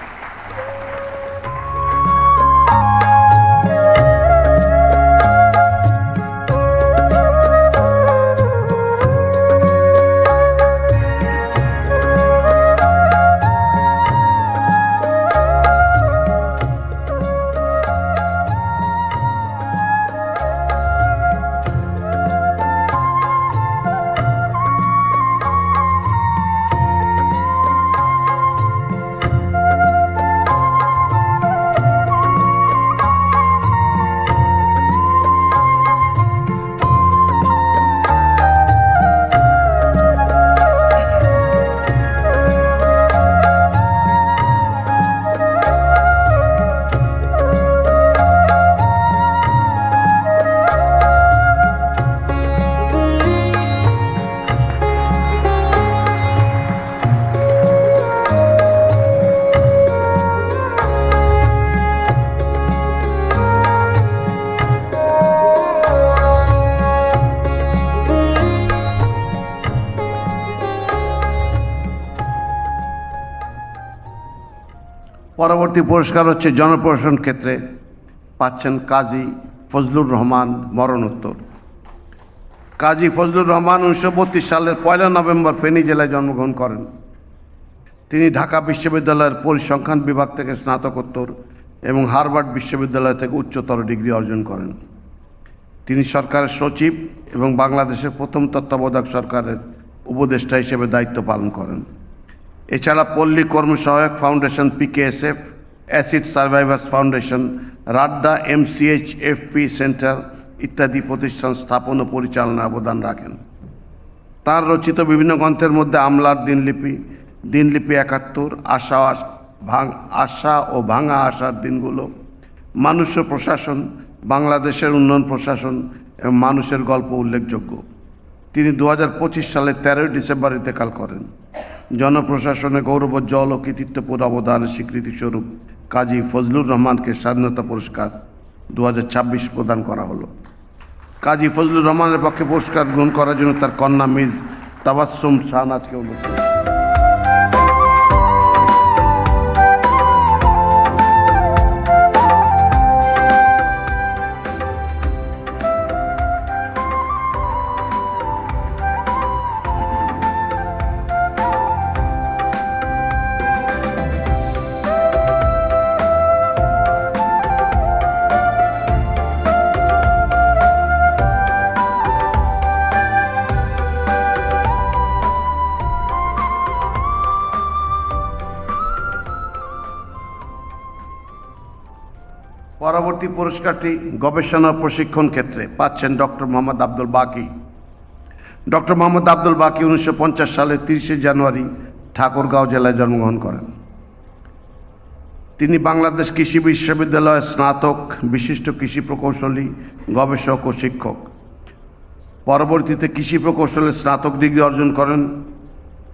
পরবর্তী পুরস্কার হচ্ছে জনপ্রশাসন ক্ষেত্রে পাচ্ছেন কাজী ফজলুর রহমান, মরণোত্তর। কাজী ফজলুর রহমান 1932 সালের 1 নভেম্বর ফেনী জেলায় জন্মগ্রহণ করেন। তিনি ঢাকা বিশ্ববিদ্যালয়ের পরিসংখ্যান বিভাগ থেকে স্নাতকোত্তর এবং হার্ভার্ড বিশ্ববিদ্যালয় থেকে উচ্চতর ডিগ্রি অর্জন করেন। তিনি সরকারের সচিব এবং বাংলাদেশের প্রথম তত্ত্বাবধায়ক সরকারের উপদেষ্টা হিসেবে দায়িত্ব পালন করেন। এছাড়া Palli Karmasahayak foundation PKSF, acid survivors foundation, Radda, MCHFP centre ইত্যাদি প্রতিষ্ঠান স্থাপন ও পরিচালনায় অবদান রাখেন। তার রচিত বিভিন্ন গ্রন্থের মধ্যে আমলার দিনলিপি, দিনলিপি 71, আশা ও ভাঙা আশার দিনগুলো, মানুষ ও প্রশাসন, বাংলাদেশের উন্নয়ন প্রশাসন এবং মানুষের গল্প উল্লেখযোগ্য। তিনি 2025 সালের 13 ডিসেম্বর ইন্তেকাল করেন। জনপ্রশাসনে গৌরবোজ্জ্বল ও কৃতিত্বপূর্ণ অবদানের স্বীকৃতিস্বরূপ কাজী ফজলুর রহমানকে স্বাধীনতা পুরস্কার 2026 প্রদান করা হলো। কাজী ফজলুর রহমানের পক্ষে পুরস্কার গ্রহণ করার জন্য তার কন্যা মিস তাবাসসুম শাহনাজকে অনুরোধ করছি। পরবর্তী পুরস্কারটি গবেষণা প্রশিক্ষণ ক্ষেত্রে পাচ্ছেন ডক্টর মোহাম্মদ আব্দুল বাকি। ডক্টর মোহাম্মদ আব্দুল বাকি 1950 সালে 30 জানুয়ারি ঠাকুরগাঁও জেলায় জন্মগ্রহণ করেন। তিনি বাংলাদেশ কৃষি বিশ্ববিদ্যালয়ের স্নাতক, বিশিষ্ট কৃষি প্রকৌশলী, গবেষক ও শিক্ষক। পরবর্তীতে কৃষি প্রকৌশলে স্নাতক ডিগ্রি অর্জন করেন।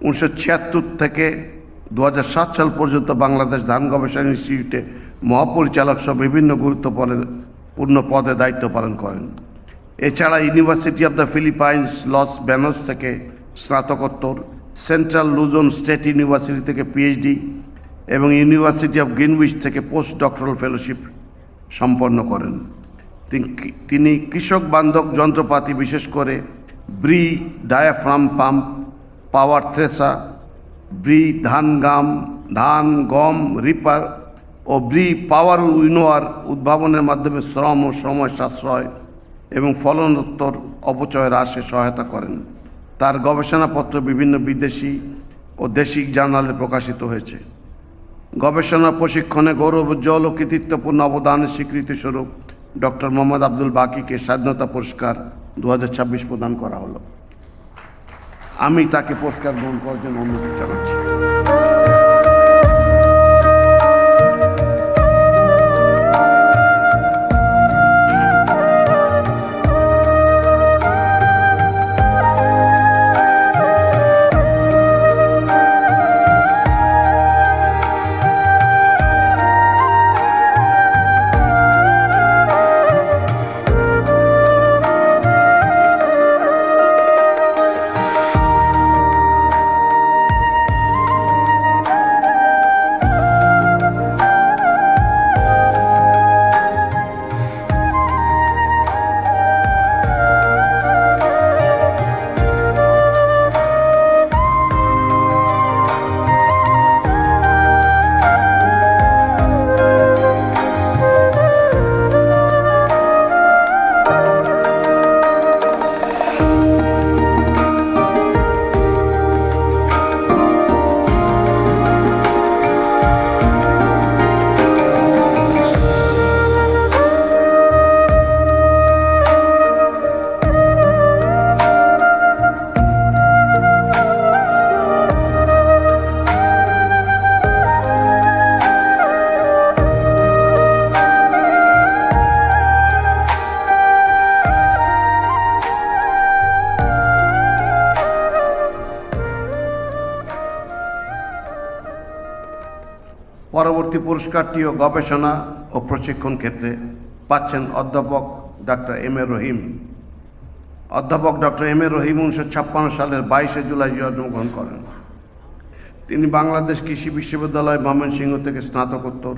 1976 থেকে 2007 সাল পর্যন্ত বাংলাদেশ ধান গবেষণা ইনস্টিটিউটে মহাপরিচালক সহ বিভিন্ন গুরুত্বপূর্ণ পদে দায়িত্ব পালন করেন। এছাড়া University of the Philippines Los Banos থেকে স্নাতকোত্তর, সেন্ট্রাল লুজন স্টেট ইউনিভার্সিটি থেকে পিএইচডি এবং ইউনিভার্সিটি অব গ্রিনউইচ থেকে পোস্ট ডক্টরাল ফেলোশিপ সম্পন্ন করেন। তিনি কৃষক বান্ধব যন্ত্রপাতি, বিশেষ করে ব্রি ডায়াফ্রাম পাম্প, পাওয়ার থ্রেসার, ব্রি ধান গম রিপার ও ব্রি পাওয়ার উইনোয়ার উদ্ভাবনের মাধ্যমে শ্রম ও সময় সাশ্রয় এবং ফলনোত্তর অপচয় হ্রাসে সহায়তা করেন। তার গবেষণাপত্র বিভিন্ন বিদেশি ও দেশিক জার্নালে প্রকাশিত হয়েছে। গবেষণা প্রশিক্ষণে গৌরবোজ্জ্বল ও কৃতিত্বপূর্ণ অবদানের স্বীকৃতিস্বরূপ ডক্টর মোহাম্মদ আব্দুল বাকিকে স্বাধীনতা পুরস্কার 2026 প্রদান করা হলো। আমি তাকে পুরস্কার গ্রহণ করার জন্য অনুরোধ জানাচ্ছি। পরবর্তী পুরস্কারটিও গবেষণা ও প্রশিক্ষণ ক্ষেত্রে পাচ্ছেন অধ্যাপক ডক্টর এম এ রহিম। অধ্যাপক ডক্টর এম এ রহিম 1956 সালের 22 জুলাই জন্মগ্রহণ করেন। তিনি বাংলাদেশ কৃষি বিশ্ববিদ্যালয় ময়মনসিংহ থেকে স্নাতকোত্তর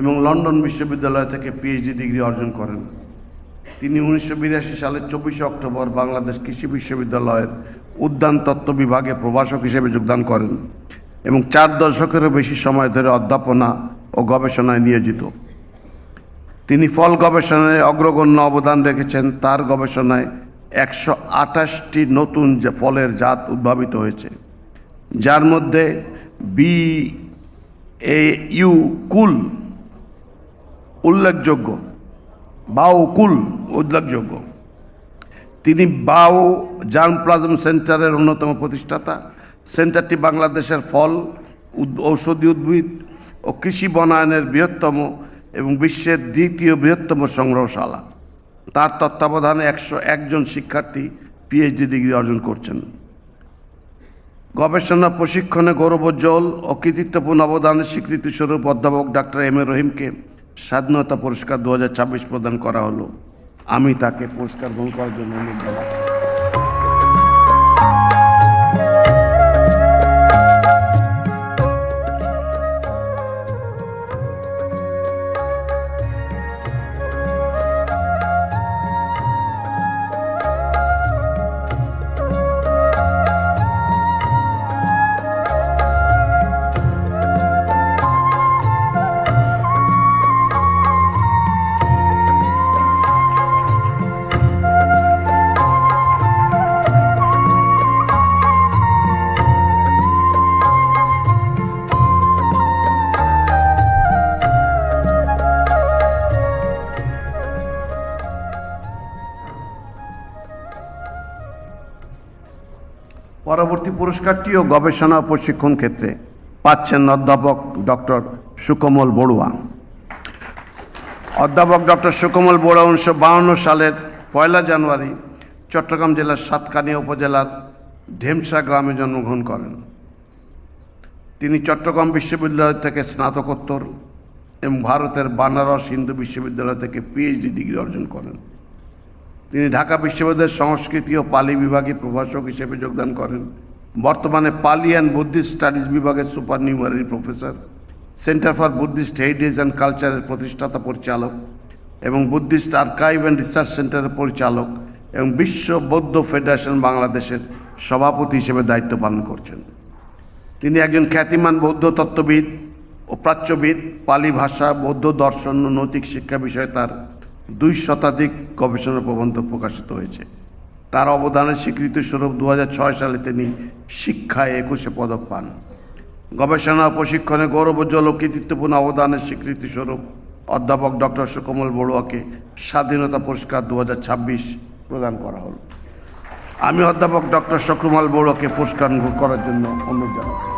এবং লন্ডন বিশ্ববিদ্যালয় থেকে পিএইচডি ডিগ্রি অর্জন করেন। তিনি 1982 সালের 24 অক্টোবর বাংলাদেশ কৃষি বিশ্ববিদ্যালয়ের উদ্যান তত্ত্ব বিভাগে প্রভাষক হিসেবে যোগদান করেন এবং 4 দশকেরও বেশি সময় ধরে অধ্যাপনা ও গবেষণায় নিয়োজিত। তিনি ফল গবেষণায় অগ্রগণ্য অবদান রেখেছেন। তার গবেষণায় 128টি নতুন ফলের জাত উদ্ভাবিত হয়েছে, যার মধ্যে BAU কুল উল্লেখযোগ্য। তিনি বাও জার্মপ্লাজম সেন্টারের অন্যতম প্রতিষ্ঠাতা। সেন্টারটি বাংলাদেশের ফল, ঔষধি উদ্ভিদ ও কৃষি বনায়নের বৃহত্তম এবং বিশ্বের দ্বিতীয় বৃহত্তম সংগ্রহশালা। তার তত্ত্বাবধানে 101 জন শিক্ষার্থী পিএইচডি ডিগ্রি অর্জন করছেন। গবেষণা প্রশিক্ষণে গৌরবোজ্জ্বল ও কৃতিত্বপূর্ণ অবদানের স্বীকৃতিস্বরূপ অধ্যাপক ডক্টর এম এ রহিমকে স্বাধীনতা পুরস্কার 2026 প্রদান করা হলো। আমি তাকে পুরস্কার গ্রহণ করার জন্য অনুরোধ জানাচ্ছি। পরবর্তী পুরস্কারটিও গবেষণা ও প্রশিক্ষণ ক্ষেত্রে পাচ্ছেন অধ্যাপক ডক্টর সুকোমল বড়ুয়া। অধ্যাপক ডক্টর সুকোমল বড়ুয়া 1952 সালের 1 জানুয়ারি চট্টগ্রাম জেলার সাতকানিয়া উপজেলার ঢেমসা গ্রামে জন্মগ্রহণ করেন। তিনি চট্টগ্রাম বিশ্ববিদ্যালয় থেকে স্নাতকোত্তর এবং ভারতের বানারস হিন্দু বিশ্ববিদ্যালয় থেকে পিএইচডি ডিগ্রি অর্জন করেন। তিনি ঢাকা বিশ্ববিদ্যালয়ের সংস্কৃতি ও পালি বিভাগে প্রভাষক হিসেবে যোগদান করেন। বর্তমানে পালি অ্যান্ড বুদ্ধিস্ট স্টাডিজ বিভাগের supernumerary professor, centre for Buddhist heritage and কালচারের প্রতিষ্ঠাতা পরিচালক এবং বুদ্ধিস্ট আর্কাইভ অ্যান্ড রিসার্চ সেন্টারের পরিচালক এবং বিশ্ব বৌদ্ধ ফেডারেশন বাংলাদেশের সভাপতি হিসেবে দায়িত্ব পালন করছেন। তিনি একজন খ্যাতিমান বৌদ্ধ তত্ত্ববিদ ও প্রাচ্যবিদ। পালি ভাষা, বৌদ্ধ দর্শন ও নৈতিক শিক্ষা বিষয়ে তার 2 শতাধিক গবেষণা প্রবন্ধ প্রকাশিত হয়েছে। তার অবদানের স্বীকৃতিস্বরূপ 2006 সালে তিনি শিক্ষায় 21 পদক পান। গবেষণা ও প্রশিক্ষণে গৌরবোজ্জ্বল ও কৃতিত্বপূর্ণ অবদানের স্বীকৃতিস্বরূপ অধ্যাপক ডক্টর সুকোমল বড়ুয়াকে স্বাধীনতা পুরস্কার 2026 প্রদান করা হল। আমি অধ্যাপক ডক্টর সুকোমল বড়ুয়াকে পুরস্কার গ্রহণ করার জন্য অনুরোধ জানাচ্ছি।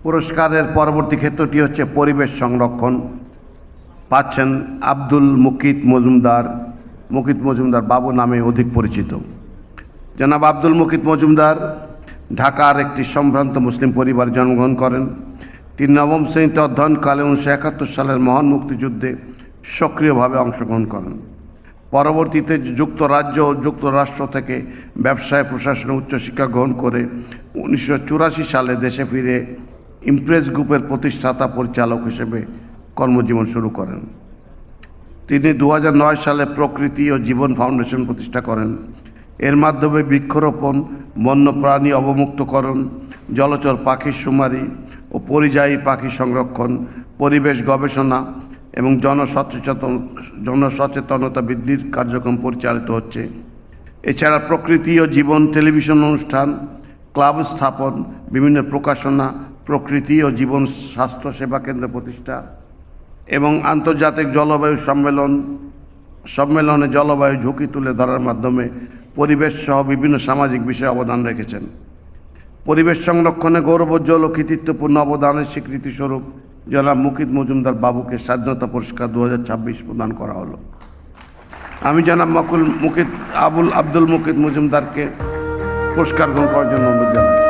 পুরস্কারের পরবর্তী ক্ষেত্রটি হচ্ছে পরিবেশ সংরক্ষণ। পাচ্ছেন আব্দুল মুকিত মজুমদার। মুকিত মজুমদার বাবু নামে অধিক পরিচিত। জনাব আব্দুল মুকিত মজুমদার ঢাকার একটি সম্ভ্রান্ত মুসলিম পরিবারে জন্মগ্রহণ করেন। তিনি 9ম শ্রেণীতে অধ্যয়নকালে 1971 সালের মহান মুক্তিযুদ্ধে সক্রিয়ভাবে অংশগ্রহণ করেন। পরবর্তীতে যুক্তরাজ্য ও যুক্তরাষ্ট্র থেকে ব্যবসায় প্রশাসনে উচ্চশিক্ষা গ্রহণ করে 1984 সালে দেশে ফিরে ইমপ্রেস গ্রুপের প্রতিষ্ঠাতা পরিচালক হিসেবে কর্মজীবন শুরু করেন। তিনি 2009 সালে প্রকৃতি ও জীবন ফাউন্ডেশন প্রতিষ্ঠা করেন। এর মাধ্যমে বৃক্ষরোপণ, বন্যপ্রাণী অবমুক্তকরণ, জলচর পাখি শুমারি ও পরিযায়ী পাখি সংরক্ষণ, পরিবেশ গবেষণা এবং জনসচেতনতা বৃদ্ধির কার্যক্রম পরিচালিত হচ্ছে। এছাড়া প্রকৃতি ও জীবন টেলিভিশন অনুষ্ঠান, ক্লাব স্থাপন, বিভিন্ন প্রকাশনা, প্রকৃতি ও জীবন স্বাস্থ্য সেবা কেন্দ্র প্রতিষ্ঠা এবং আন্তর্জাতিক জলবায়ু সম্মেলনে জলবায়ু ঝুঁকি তুলে ধরার মাধ্যমে পরিবেশ সহ বিভিন্ন সামাজিক বিষয়ে অবদান রেখেছেন। পরিবেশ সংরক্ষণে গৌরবোজ্জ্বল ও কৃতিত্বপূর্ণ অবদানের স্বীকৃতিস্বরূপ জনাব মুকিত মজুমদার বাবুকে স্বাধীনতা পুরস্কার 2026 প্রদান করা হলো। আমি জনাব আব্দুল মুকিত মজুমদারকে পুরস্কার গ্রহণ করার জন্য অনুরোধ জানাচ্ছি।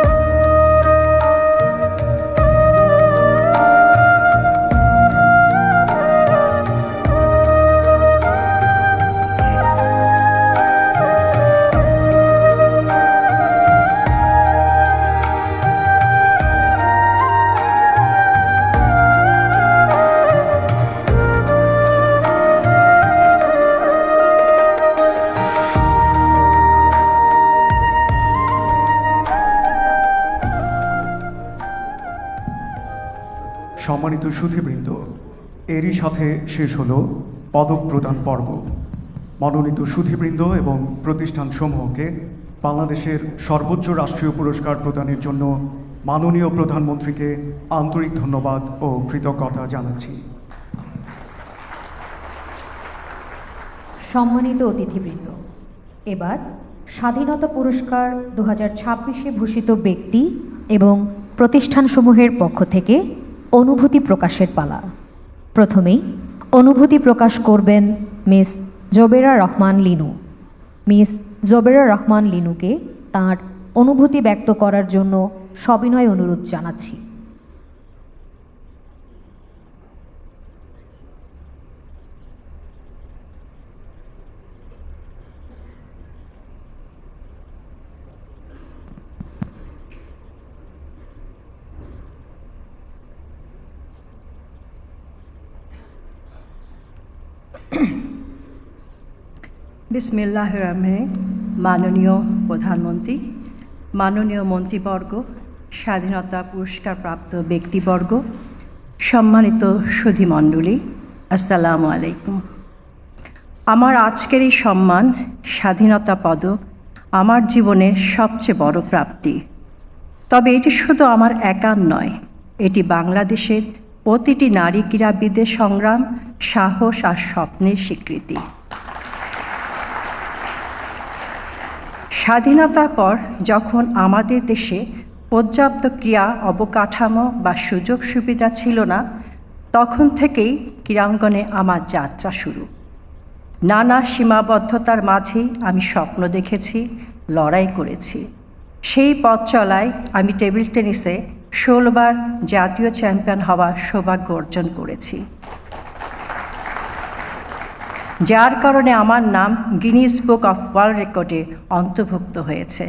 সম্মানিত সুধীবৃন্দ, এরই সাথে শেষ হলো পদক প্রদান পর্ব। মনোনীত সুধীবৃন্দ এবং প্রতিষ্ঠানসমূহকে বাংলাদেশের সর্বোচ্চ রাষ্ট্রীয় পুরস্কার প্রদানের জন্য মাননীয় প্রধানমন্ত্রীকে আন্তরিক ধন্যবাদ ও কৃতজ্ঞতা জানাচ্ছি। সম্মানিত অতিথিবৃন্দ, এবার স্বাধীনতা পুরস্কার 2026-এ ভূষিত ব্যক্তি এবং প্রতিষ্ঠানসমূহের পক্ষ থেকে অনুভূতি প্রকাশের পালা। প্রথমেই অনুভূতি প্রকাশ করবেন মিস জোবেরা রহমান লিনু। মিস জোবেরা রহমান লিনুকে তার অনুভূতি ব্যক্ত করার জন্য সবিনয় অনুরোধ জানাচ্ছি। বিসমিল্লাহির রহমানির মাননীয় প্রধানমন্ত্রী, মাননীয় মন্ত্রীবর্গ, স্বাধীনতা পুরস্কারপ্রাপ্ত ব্যক্তিবর্গ, সম্মানিত সুধীমণ্ডলী, আসসালামু আলাইকুম। আমার আজকের এই সম্মান, স্বাধীনতা পদক, আমার জীবনের সবচেয়ে বড় প্রাপ্তি। তবে এটি শুধু আমার একার নয়, এটি বাংলাদেশের প্রতিটি নারী ক্রীড়াবিদের সংগ্রাম, সাহস আর স্বপ্নের স্বীকৃতি। স্বাধীনতার পর যখন আমাদের দেশে পর্যাপ্ত ক্রীড়া অবকাঠামো বা সুযোগ সুবিধা ছিল না, তখন থেকেই ক্রীড়াঙ্গনে আমার যাত্রা শুরু। নানা সীমাবদ্ধতার মাঝেই আমি স্বপ্ন দেখেছি, লড়াই করেছি। সেই পথ চলায় আমি টেবিল টেনিসে 16 বার জাতীয় চ্যাম্পিয়ন হওয়ার সৌভাগ্য অর্জন করেছি, যার কারণে আমার নাম গিনিস বুক অফ ওয়ার্ল্ড রেকর্ডে অন্তর্ভুক্ত হয়েছে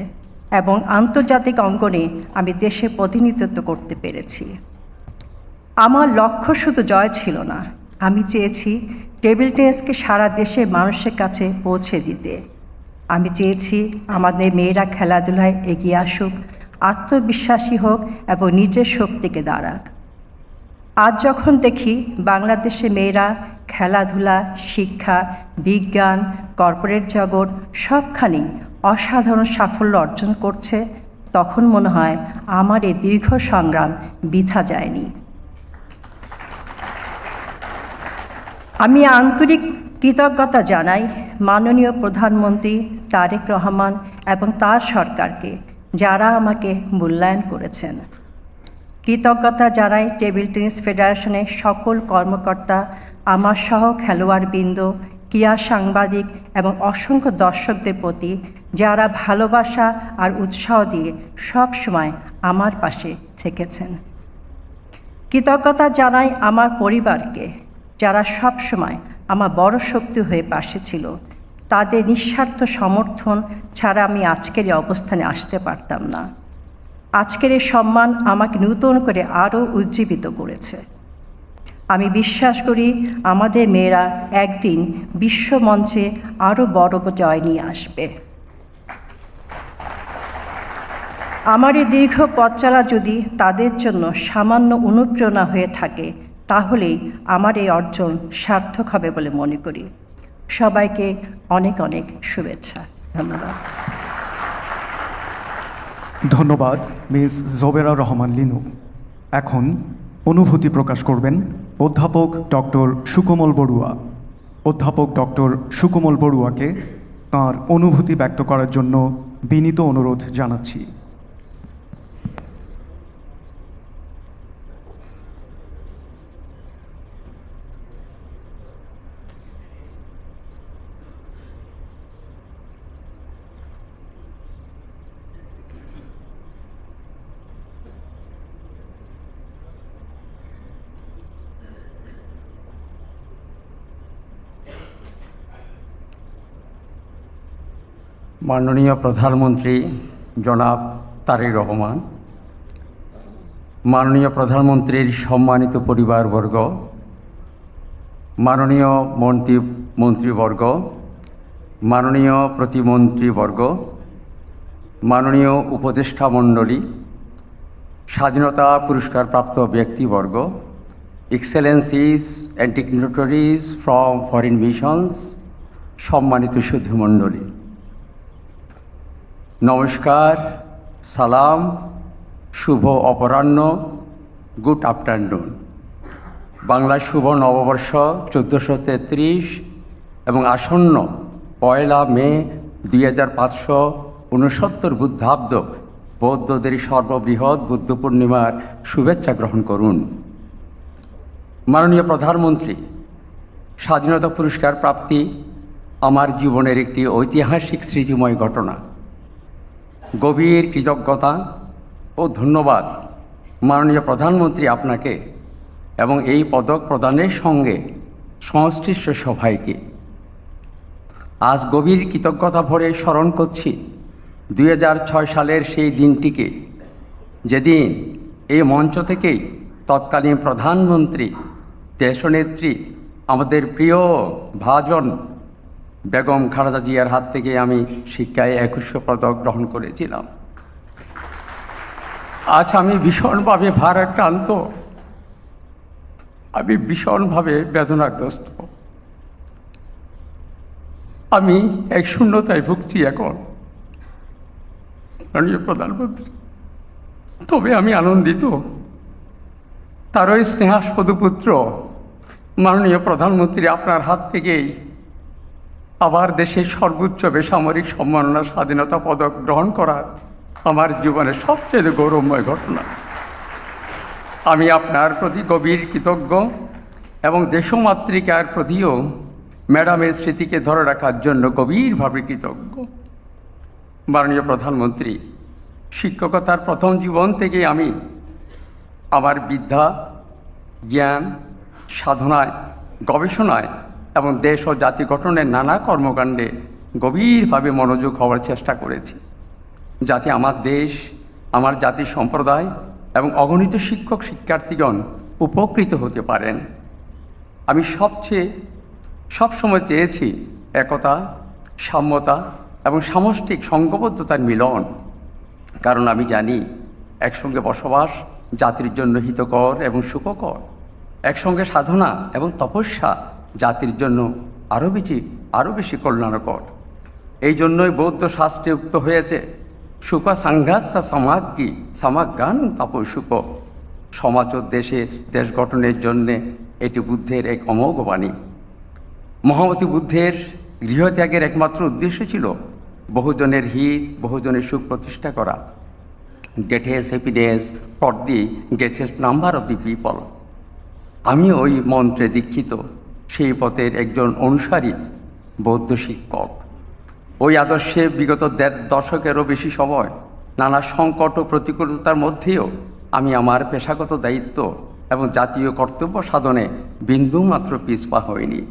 এবং আন্তর্জাতিক অঙ্গনে আমি দেশে প্রতিনিধিত্ব করতে পেরেছি। আমার লক্ষ্য শুধু জয় ছিল না, আমি চেয়েছি টেবিল টেনিসকে সারা দেশের মানুষের কাছে পৌঁছে দিতে। আমি চেয়েছি আমাদের মেয়েরা খেলাধুলায় এগিয়ে আসুক, আত্মবিশ্বাসী হোক এবং নিজের শক্তিকে দাঁড়াক। আজ যখন দেখি বাংলাদেশে মেয়েরা খেলাধুলা, শিক্ষা, বিজ্ঞান, কর্পোরেট জগৎ সবখানেই অসাধারণ সাফল্য অর্জন করছে, তখন মনে হয় আমার এই দীর্ঘ সংগ্রাম বৃথা যায়নি। আমি আন্তরিক কৃতজ্ঞতা জানাই মাননীয় প্রধানমন্ত্রী তারেক রহমান এবং তার সরকারকে, যারা আমাকে মূল্যায়ন করেছেন। কৃতজ্ঞতা জানাই টেবিল টেনিস ফেডারেশনের সকল কর্মকর্তা, আমার সহ খেলোয়াড়বৃন্দ, ক্রীড়া সাংবাদিক এবং অসংখ্য দর্শকদের প্রতি, যারা ভালোবাসা আর উৎসাহ দিয়ে সব সময় আমার পাশে থেকেছেন। কৃতজ্ঞতা জানাই আমার পরিবারকে, যারা সব সময় আমার বড় শক্তি হয়ে পাশে ছিল। তাদের নিঃস্বার্থ সমর্থন ছাড়া আমি আজকের এই অবস্থানে আসতে পারতাম না। আজকের এই সম্মান আমাকে নূতন করে আরও উজ্জীবিত করেছে। আমি বিশ্বাস করি আমাদের মেয়েরা একদিন বিশ্বমঞ্চে আরও বড় জয় নিয়ে আসবে। আমার এই দীর্ঘ পথ চলা যদি তাদের জন্য সামান্য অনুপ্রেরণা হয়ে থাকে, তাহলেই আমার এই অর্জন সার্থক হবে বলে মনে করি। সবাইকে অনেক অনেক শুভেচ্ছা। ধন্যবাদ। ধন্যবাদ মিস জোবেরা রহমান লিনু। এখন অনুভূতি প্রকাশ করবেন অধ্যাপক ডক্টর সুকোমল বড়ুয়া। অধ্যাপক ডক্টর সুকোমল বড়ুয়াকে তাঁর অনুভূতি ব্যক্ত করার জন্য বিনীত অনুরোধ জানাচ্ছি। মাননীয় প্রধানমন্ত্রী জনাব তারেক রহমান, মাননীয় প্রধানমন্ত্রীর সম্মানিত পরিবারবর্গ, মাননীয় মন্ত্রীবর্গ, মাননীয় প্রতিমন্ত্রীবর্গ, মাননীয় উপদেষ্টা মণ্ডলী, স্বাধীনতা পুরস্কারপ্রাপ্ত ব্যক্তিবর্গ, Excellency's and dignitaries from foreign missions, সম্মানিত সুধীমণ্ডলী, নমস্কার, সালাম, শুভ অপরাহ্ন, গুড আফটারনুন। বাংলা শুভ নববর্ষ 1433 এবং আসন্ন 1 মে 2569 বুদ্ধাব্দ বৌদ্ধদের সর্ববৃহৎ বুদ্ধ পূর্ণিমার শুভেচ্ছা গ্রহণ করুন। মাননীয় প্রধানমন্ত্রী, স্বাধীনতা পুরস্কার প্রাপ্তি আমার জীবনের একটি ঐতিহাসিক স্মৃতিময় ঘটনা। গভীর কৃতজ্ঞতা ও ধন্যবাদ মাননীয় প্রধানমন্ত্রী আপনাকে এবং এই পদক প্রদানের সঙ্গে সংশ্লিষ্ট সবাইকে। আজ গভীর কৃতজ্ঞতা ভরে স্মরণ করছি 2006 সালের সেই দিনটিকে, যেদিন এই মঞ্চ থেকেই তৎকালীন প্রধানমন্ত্রী দেশনেত্রী আমাদের প্রিয় ভাজন বেগম খালেদা জিয়ার হাত থেকে আমি শিক্ষায় 2100 পদক গ্রহণ করেছিলাম। আজ আমি ভীষণভাবে ভারাক্রান্ত, আমি ভীষণভাবে বেদনাগ্রস্ত, আমি এক শূন্যতায় ভুগছি এখন মাননীয় প্রধানমন্ত্রী। তবে আমি আনন্দিত তারই স্নেহাস্পদ পুত্র মাননীয় প্রধানমন্ত্রী আপনার হাত থেকেই আবার দেশের সর্বোচ্চ বেসামরিক সম্মাননা স্বাধীনতা পদক গ্রহণ করার আমার জীবনের সবচেয়ে গৌরবময় ঘটনা। আমি আপনার প্রতি গভীর কৃতজ্ঞ এবং দেশমাতৃকার প্রতিও ম্যাডামের স্মৃতিকে ধরে রাখার জন্য গভীরভাবে কৃতজ্ঞ। মাননীয় প্রধানমন্ত্রী, শিক্ষকতার প্রথম জীবন থেকে আমি আমার বিদ্যা, জ্ঞান, সাধনায়, গবেষণায় এবং দেশ ও জাতি গঠনের নানা কর্মকাণ্ডে গভীরভাবে মনোযোগ হওয়ার চেষ্টা করেছি, যাতে আমার দেশ, আমার জাতি সম্প্রদায় এবং অগণিত শিক্ষক শিক্ষার্থীগণ উপকৃত হতে পারেন। আমি সবসময় চেয়েছি একতা, সাম্যতা এবং সামষ্টিক সংঘবদ্ধতার মিলন, কারণ আমি জানি একসঙ্গে বসবাস জাতির জন্য হিতকর এবং সুখকর, একসঙ্গে সাধনা এবং তপস্যা জাতির জন্য আরও বেশি কল্যাণকর। এই জন্যই বৌদ্ধ শাস্ত্রে উক্ত হয়েছে, সুখ সাংঘাসা সমাগ্গী সমাজ্ঞান তাপই সুখ। সমাজ ও দেশ গঠনের জন্যে এটি বুদ্ধের এক অমোঘ বাণী। মহামতি বুদ্ধের গৃহত্যাগের একমাত্র উদ্দেশ্য ছিল বহুজনের হিত, বহুজনের সুখ প্রতিষ্ঠা করা। Greatest happiness for the greatest number of the people. আমি ওই মন্ত্রে দীক্ষিত, সেই পথের একজন অনুসারী বৌদ্ধ শিক্ষক। ওই আদর্শে বিগত 1.5 দশকেরও বেশি সময় নানা সংকট ও প্রতিকূলতার মধ্যেও আমি আমার পেশাগত দায়িত্ব এবং জাতীয় কর্তব্য সাধনে বিন্দুমাত্র পিছপা হইনি,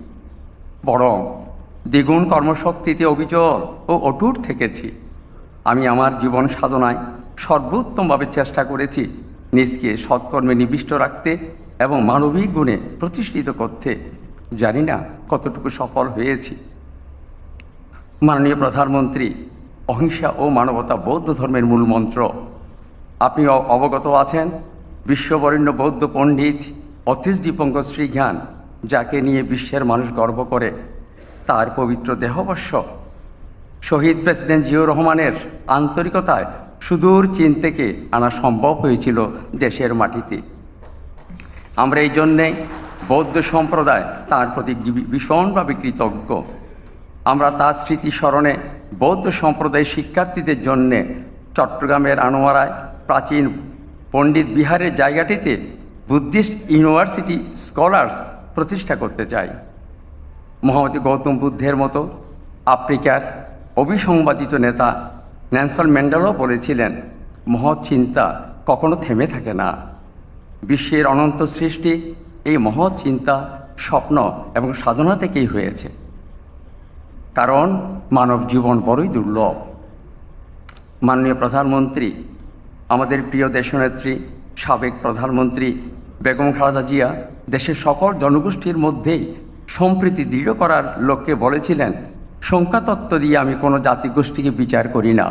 বরং দ্বিগুণ কর্মশক্তিতে অবিচল ও অটুট থেকেছি। আমি আমার জীবন সাধনায় সর্বোত্তমভাবে চেষ্টা করেছি নিজকে সৎকর্মে নিবিষ্ট রাখতে এবং মানবিক গুণে প্রতিষ্ঠিত করতে। জানি না কতটুকু সফল হয়েছি। মাননীয় প্রধানমন্ত্রী, অহিংসা ও মানবতা বৌদ্ধ ধর্মের মূল মন্ত্র। আপনি অবগত আছেন, বিশ্ববরেণ্য বৌদ্ধ পণ্ডিত অতীশ দীপঙ্কর শ্রীজ্ঞান, যাকে নিয়ে বিশ্বের মানুষ গর্ব করে, তার পবিত্র দেহবর্ষ শহীদ প্রেসিডেন্ট জিয়াউর রহমানের আন্তরিকতায় সুদূর চীন থেকে আনা সম্ভব হয়েছিল দেশের মাটিতে। আমরা এই জন্যে বৌদ্ধ সম্প্রদায় তার প্রতি ভীষণভাবে কৃতজ্ঞ। আমরা তার স্মৃতি স্মরণে বৌদ্ধ সম্প্রদায়ের শিক্ষার্থীদের জন্যে চট্টগ্রামের আনোয়ারায় প্রাচীন পণ্ডিত বিহারের জায়গাটিতে বুদ্ধিস্ট ইউনিভার্সিটি স্কলার্স প্রতিষ্ঠা করতে চাই। মহামতি গৌতম বুদ্ধের মতো আফ্রিকার অবিসংবাদিত নেতা নেলসন ম্যান্ডেলাও বলেছিলেন, মহৎ চিন্তা কখনো থেমে থাকে না। বিশ্বের অনন্ত সৃষ্টি এই মহৎ চিন্তা, স্বপ্ন এবং সাধনা থেকেই হয়েছে, কারণ মানব জীবন বড়ই দুর্লভ। মাননীয় প্রধানমন্ত্রী, আমাদের প্রিয় দেশনেত্রী সাবেক প্রধানমন্ত্রী বেগম খালেদা জিয়া দেশের সকল জনগোষ্ঠীর মধ্যেই সম্প্রীতি দৃঢ় করার লক্ষ্যে বলেছিলেন, সংখ্যাতত্ত্ব দিয়ে আমি কোনো জাতিগোষ্ঠীকে বিচার করি না,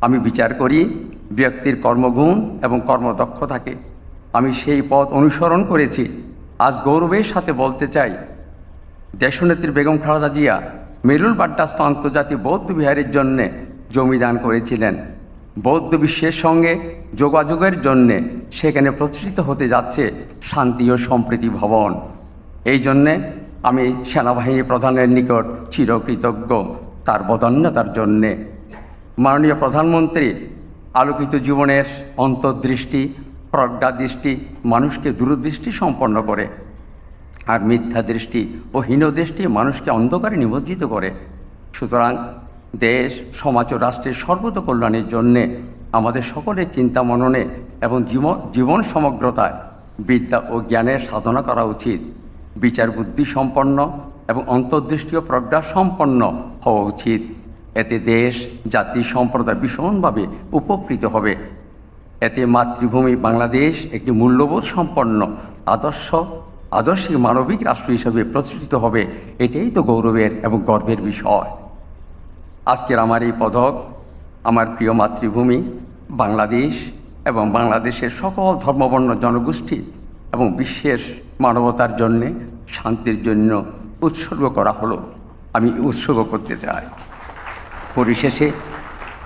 আমি বিচার করি ব্যক্তির কর্মগুণ এবং কর্মদক্ষতাকে। আমি সেই পথ অনুসরণ করেছি। আজ গৌরবের সাথে বলতে চাই, দেশনেত্রী বেগম খালেদা জিয়া মেরুল বাড্ডাস্ত আন্তর্জাতিক বৌদ্ধ বিহারের জন্যে জমি দান করেছিলেন। বৌদ্ধ বিশ্বের সঙ্গে যোগাযোগের জন্যে সেখানে প্রতিষ্ঠিত হতে যাচ্ছে শান্তি ও সম্প্রীতি ভবন। এই জন্যে আমি সেনাবাহিনী প্রধানের নিকট চিরকৃতজ্ঞ তার বদান্যতার জন্যে। মাননীয় প্রধানমন্ত্রী, আলোকিত জীবনের অন্তর্দৃষ্টি, প্রজ্ঞাদৃষ্টি মানুষকে দূরদৃষ্টি সম্পন্ন করে, আর মিথ্যা দৃষ্টি ও হীনদৃষ্টি মানুষকে অন্ধকারে নিমজ্জিত করে। সুতরাং দেশ, সমাজ ও রাষ্ট্রের সর্বত কল্যাণের জন্যে আমাদের সকলের চিন্তা মননে এবং জীবন সমগ্রতায় বিদ্যা ও জ্ঞানের সাধনা করা উচিত। বিচার বুদ্ধি সম্পন্ন এবং অন্তর্দৃষ্টি ও প্রজ্ঞা সম্পন্ন হওয়া উচিত। এতে দেশ, জাতি, সম্প্রদায় ভীষণভাবে উপকৃত হবে। এতে মাতৃভূমি বাংলাদেশ একটি মূল্যবোধ সম্পন্ন আদর্শিক মানবিক রাষ্ট্র হিসেবে প্রতিষ্ঠিত হবে। এটাই তো গৌরবের এবং গর্বের বিষয়। আজকের আমার এই পদক আমার প্রিয় মাতৃভূমি বাংলাদেশ এবং বাংলাদেশের সকল ধর্মবর্ণ জনগোষ্ঠী এবং বিশ্বের মানবতার জন্যে, শান্তির জন্য উৎসর্গ করা হলো। আমি উৎসর্গ করতে চাই। পরিশেষে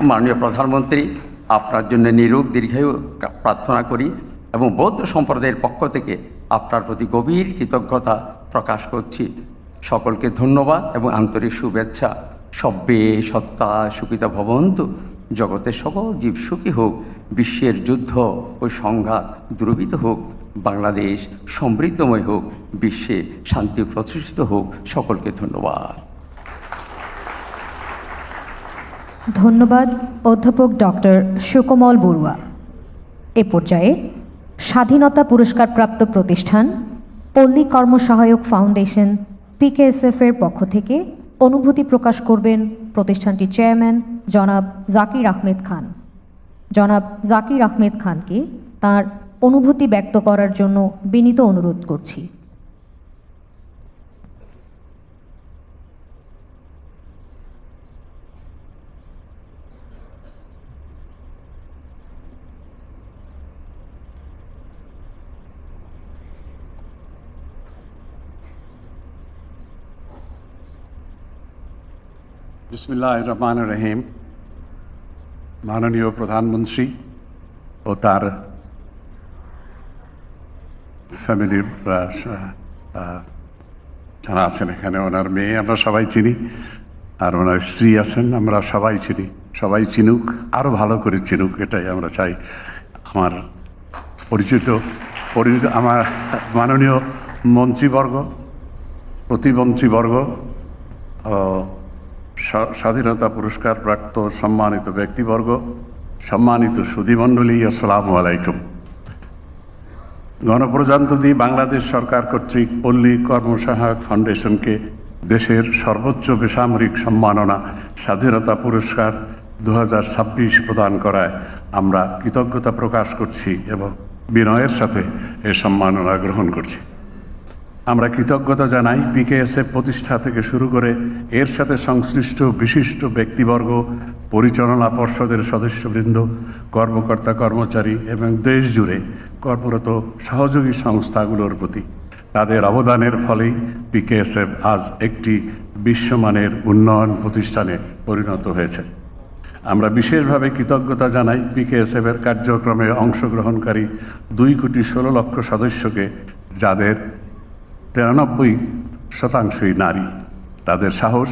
মাননীয় প্রধানমন্ত্রী, আপনার জন্য নিরোগ দীর্ঘায়ু প্রার্থনা করি এবং বৌদ্ধ সম্প্রদায়ের পক্ষ থেকে আপনার প্রতি গভীর কৃতজ্ঞতা প্রকাশ করছি। সকলকে ধন্যবাদ এবং আন্তরিক শুভেচ্ছা। সব্যে সত্তা সুখিতা ভবন্তু, জগতের সকল জীব সুখী হোক, বিশ্বের যুদ্ধ ও সংঘাত দূরীভূত হোক, বাংলাদেশ সমৃদ্ধময় হোক, বিশ্বে শান্তি প্রতিষ্ঠিত হোক। সকলকে ধন্যবাদ। ধন্যবাদ অধ্যাপক ডক্টর সুকোমল বড়ুয়া। এ পর্যায়ে স্বাধীনতা পুরস্কারপ্রাপ্ত প্রতিষ্ঠান পল্লী কর্মসহায়ক ফাউন্ডেশন PKSF এর পক্ষ থেকে অনুভূতি প্রকাশ করবেন প্রতিষ্ঠানটির চেয়ারম্যান জনাব জাকির আহমেদ খান। জনাব জাকির আহমেদ খানকে তার অনুভূতি ব্যক্ত করার জন্য বিনীত অনুরোধ করছি। বিসমিল্লাহির রহমানির রহিম। মাননীয় প্রধানমন্ত্রী ও তার ফ্যামিলির যারা আছেন এখানে, ওনার মেয়ে আমরা সবাই চিনি, আর ওনার স্ত্রী আছেন আমরা সবাই চিনি। সবাই চিনুক, আরও ভালো করে চিনুক, এটাই আমরা চাই। আমার পরিচিত আমার মাননীয় মন্ত্রীবর্গ, প্রতিমন্ত্রীবর্গ, স্বাধীনতা পুরস্কার প্রাপ্ত সম্মানিত ব্যক্তিবর্গ, সম্মানিত সুধীমণ্ডলী, আসসালামু আলাইকুম। গণপ্রজাতন্ত্রী বাংলাদেশ সরকার কর্তৃক পল্লী কর্মসহায়ক ফাউন্ডেশনকে দেশের সর্বোচ্চ বেসামরিক সম্মাননা স্বাধীনতা পুরস্কার 2026 প্রদান করায় আমরা কৃতজ্ঞতা প্রকাশ করছি এবং বিনয়ের সাথে এ সম্মাননা গ্রহণ করছি। আমরা কৃতজ্ঞতা জানাই PKSF প্রতিষ্ঠা থেকে শুরু করে এর সাথে সংশ্লিষ্ট বিশিষ্ট ব্যক্তিবর্গ, পরিচালনা পর্ষদের সদস্যবৃন্দ, কর্মকর্তা কর্মচারী এবং দেশ জুড়ে কর্মরত সহযোগী সংস্থাগুলোর প্রতি। তাদের অবদানের ফলেই PKSF আজ একটি বিশ্বমানের উন্নয়ন প্রতিষ্ঠানে পরিণত হয়েছে। আমরা বিশেষভাবে কৃতজ্ঞতা জানাই PKSF এর কার্যক্রমে অংশগ্রহণকারী 2,16,00,000 সদস্যকে, যাদের 93% নারী। তাদের সাহস,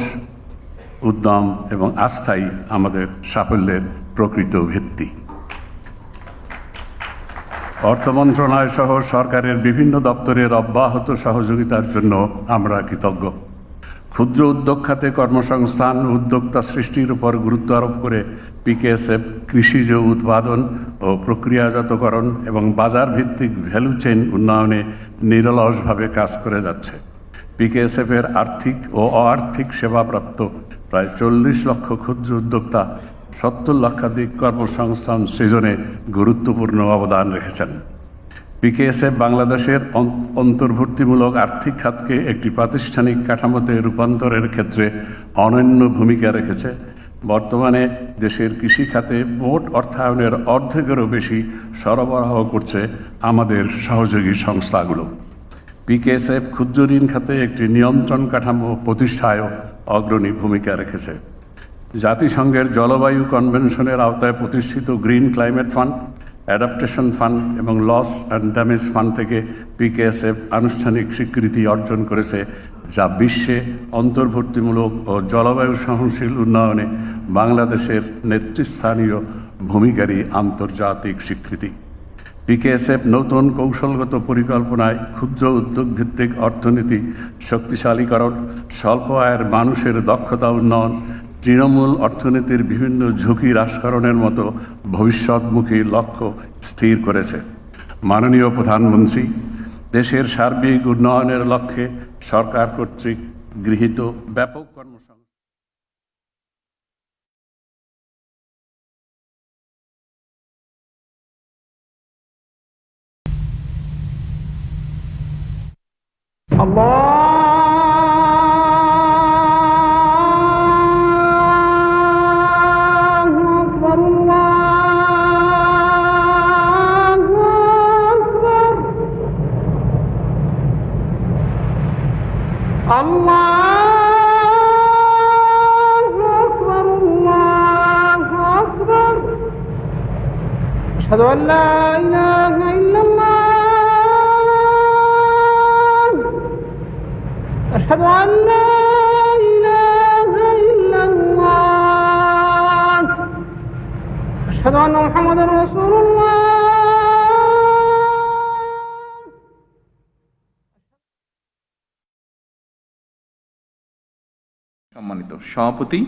উদ্যম এবং আস্থাই আমাদের সাফল্যের প্রকৃত ভিত্তি। অর্থ মন্ত্রণালয় সহ সরকারের বিভিন্ন দপ্তরের অব্যাহত সহযোগিতার জন্য আমরা কৃতজ্ঞ। ক্ষুদ্র উদ্যোগ খাতে কর্মসংস্থান ও উদ্যোক্তা সৃষ্টির উপর গুরুত্ব আরোপ করে PKSF কৃষিজ উৎপাদন ও প্রক্রিয়াজাতকরণ এবং বাজার ভিত্তিক ভ্যালু চেইন উন্নয়নে নিরলসভাবে কাজ করে যাচ্ছে। PKSF এর আর্থিক ও অআর্থিক সেবাপ্রাপ্ত প্রায় 40 লক্ষ ক্ষুদ্র উদ্যোক্তা 70 লক্ষাধিক কর্মসংস্থান সৃজনে গুরুত্বপূর্ণ অবদান রেখেছেন। PKSF বাংলাদেশের অন্তর্ভুক্তিমূলক আর্থিক খাতকে একটি প্রাতিষ্ঠানিক কাঠামোতে রূপান্তরের ক্ষেত্রে অনন্য ভূমিকা রেখেছে। বর্তমানে দেশের কৃষি খাতে মোট অর্থায়নের অর্ধেকেরও বেশি সরবরাহ করছে আমাদের সহযোগী সংস্থাগুলো। PKSF ক্ষুদ্র ঋণ খাতে একটি নিয়ন্ত্রণ কাঠামো প্রতিষ্ঠায়ও অগ্রণী ভূমিকা রেখেছে। জাতিসংঘের জলবায়ু কনভেনশনের আওতায় প্রতিষ্ঠিত green climate fund, adaptation fund এবং লস অ্যান্ড ড্যামেজ ফান্ড থেকে PKSF আনুষ্ঠানিক স্বীকৃতি অর্জন করেছে, যা বিশ্বে অন্তর্ভুক্তিমূলক ও জলবায়ু সহনশীল উন্নয়নে বাংলাদেশের নেতৃস্থানীয় ভূমিকারী আন্তর্জাতিক স্বীকৃতি। পিকেএসএফ নতুন কৌশলগত পরিকল্পনায় ক্ষুদ্র উদ্যোগ ভিত্তিক অর্থনীতি শক্তিশালীকরণ, স্বল্প আয়ের মানুষের দক্ষতা উন্নয়ন, তৃণমূল অর্থনীতির বিভিন্ন ঝুঁকি হ্রাসকরণের মতো ভবিষ্যৎমুখী লক্ষ্য স্থির করেছে। মাননীয় প্রধানমন্ত্রী, দেশের সার্বিক উন্নয়নের লক্ষ্যে সরকার কর্তৃক গৃহীত ব্যাপক কর্মসংস্থান أشهد أن لا إله إلا الله أشهد أن لا إله إلا الله أشهد أن محمدا رسول الله সম্মানিত সভাপতি,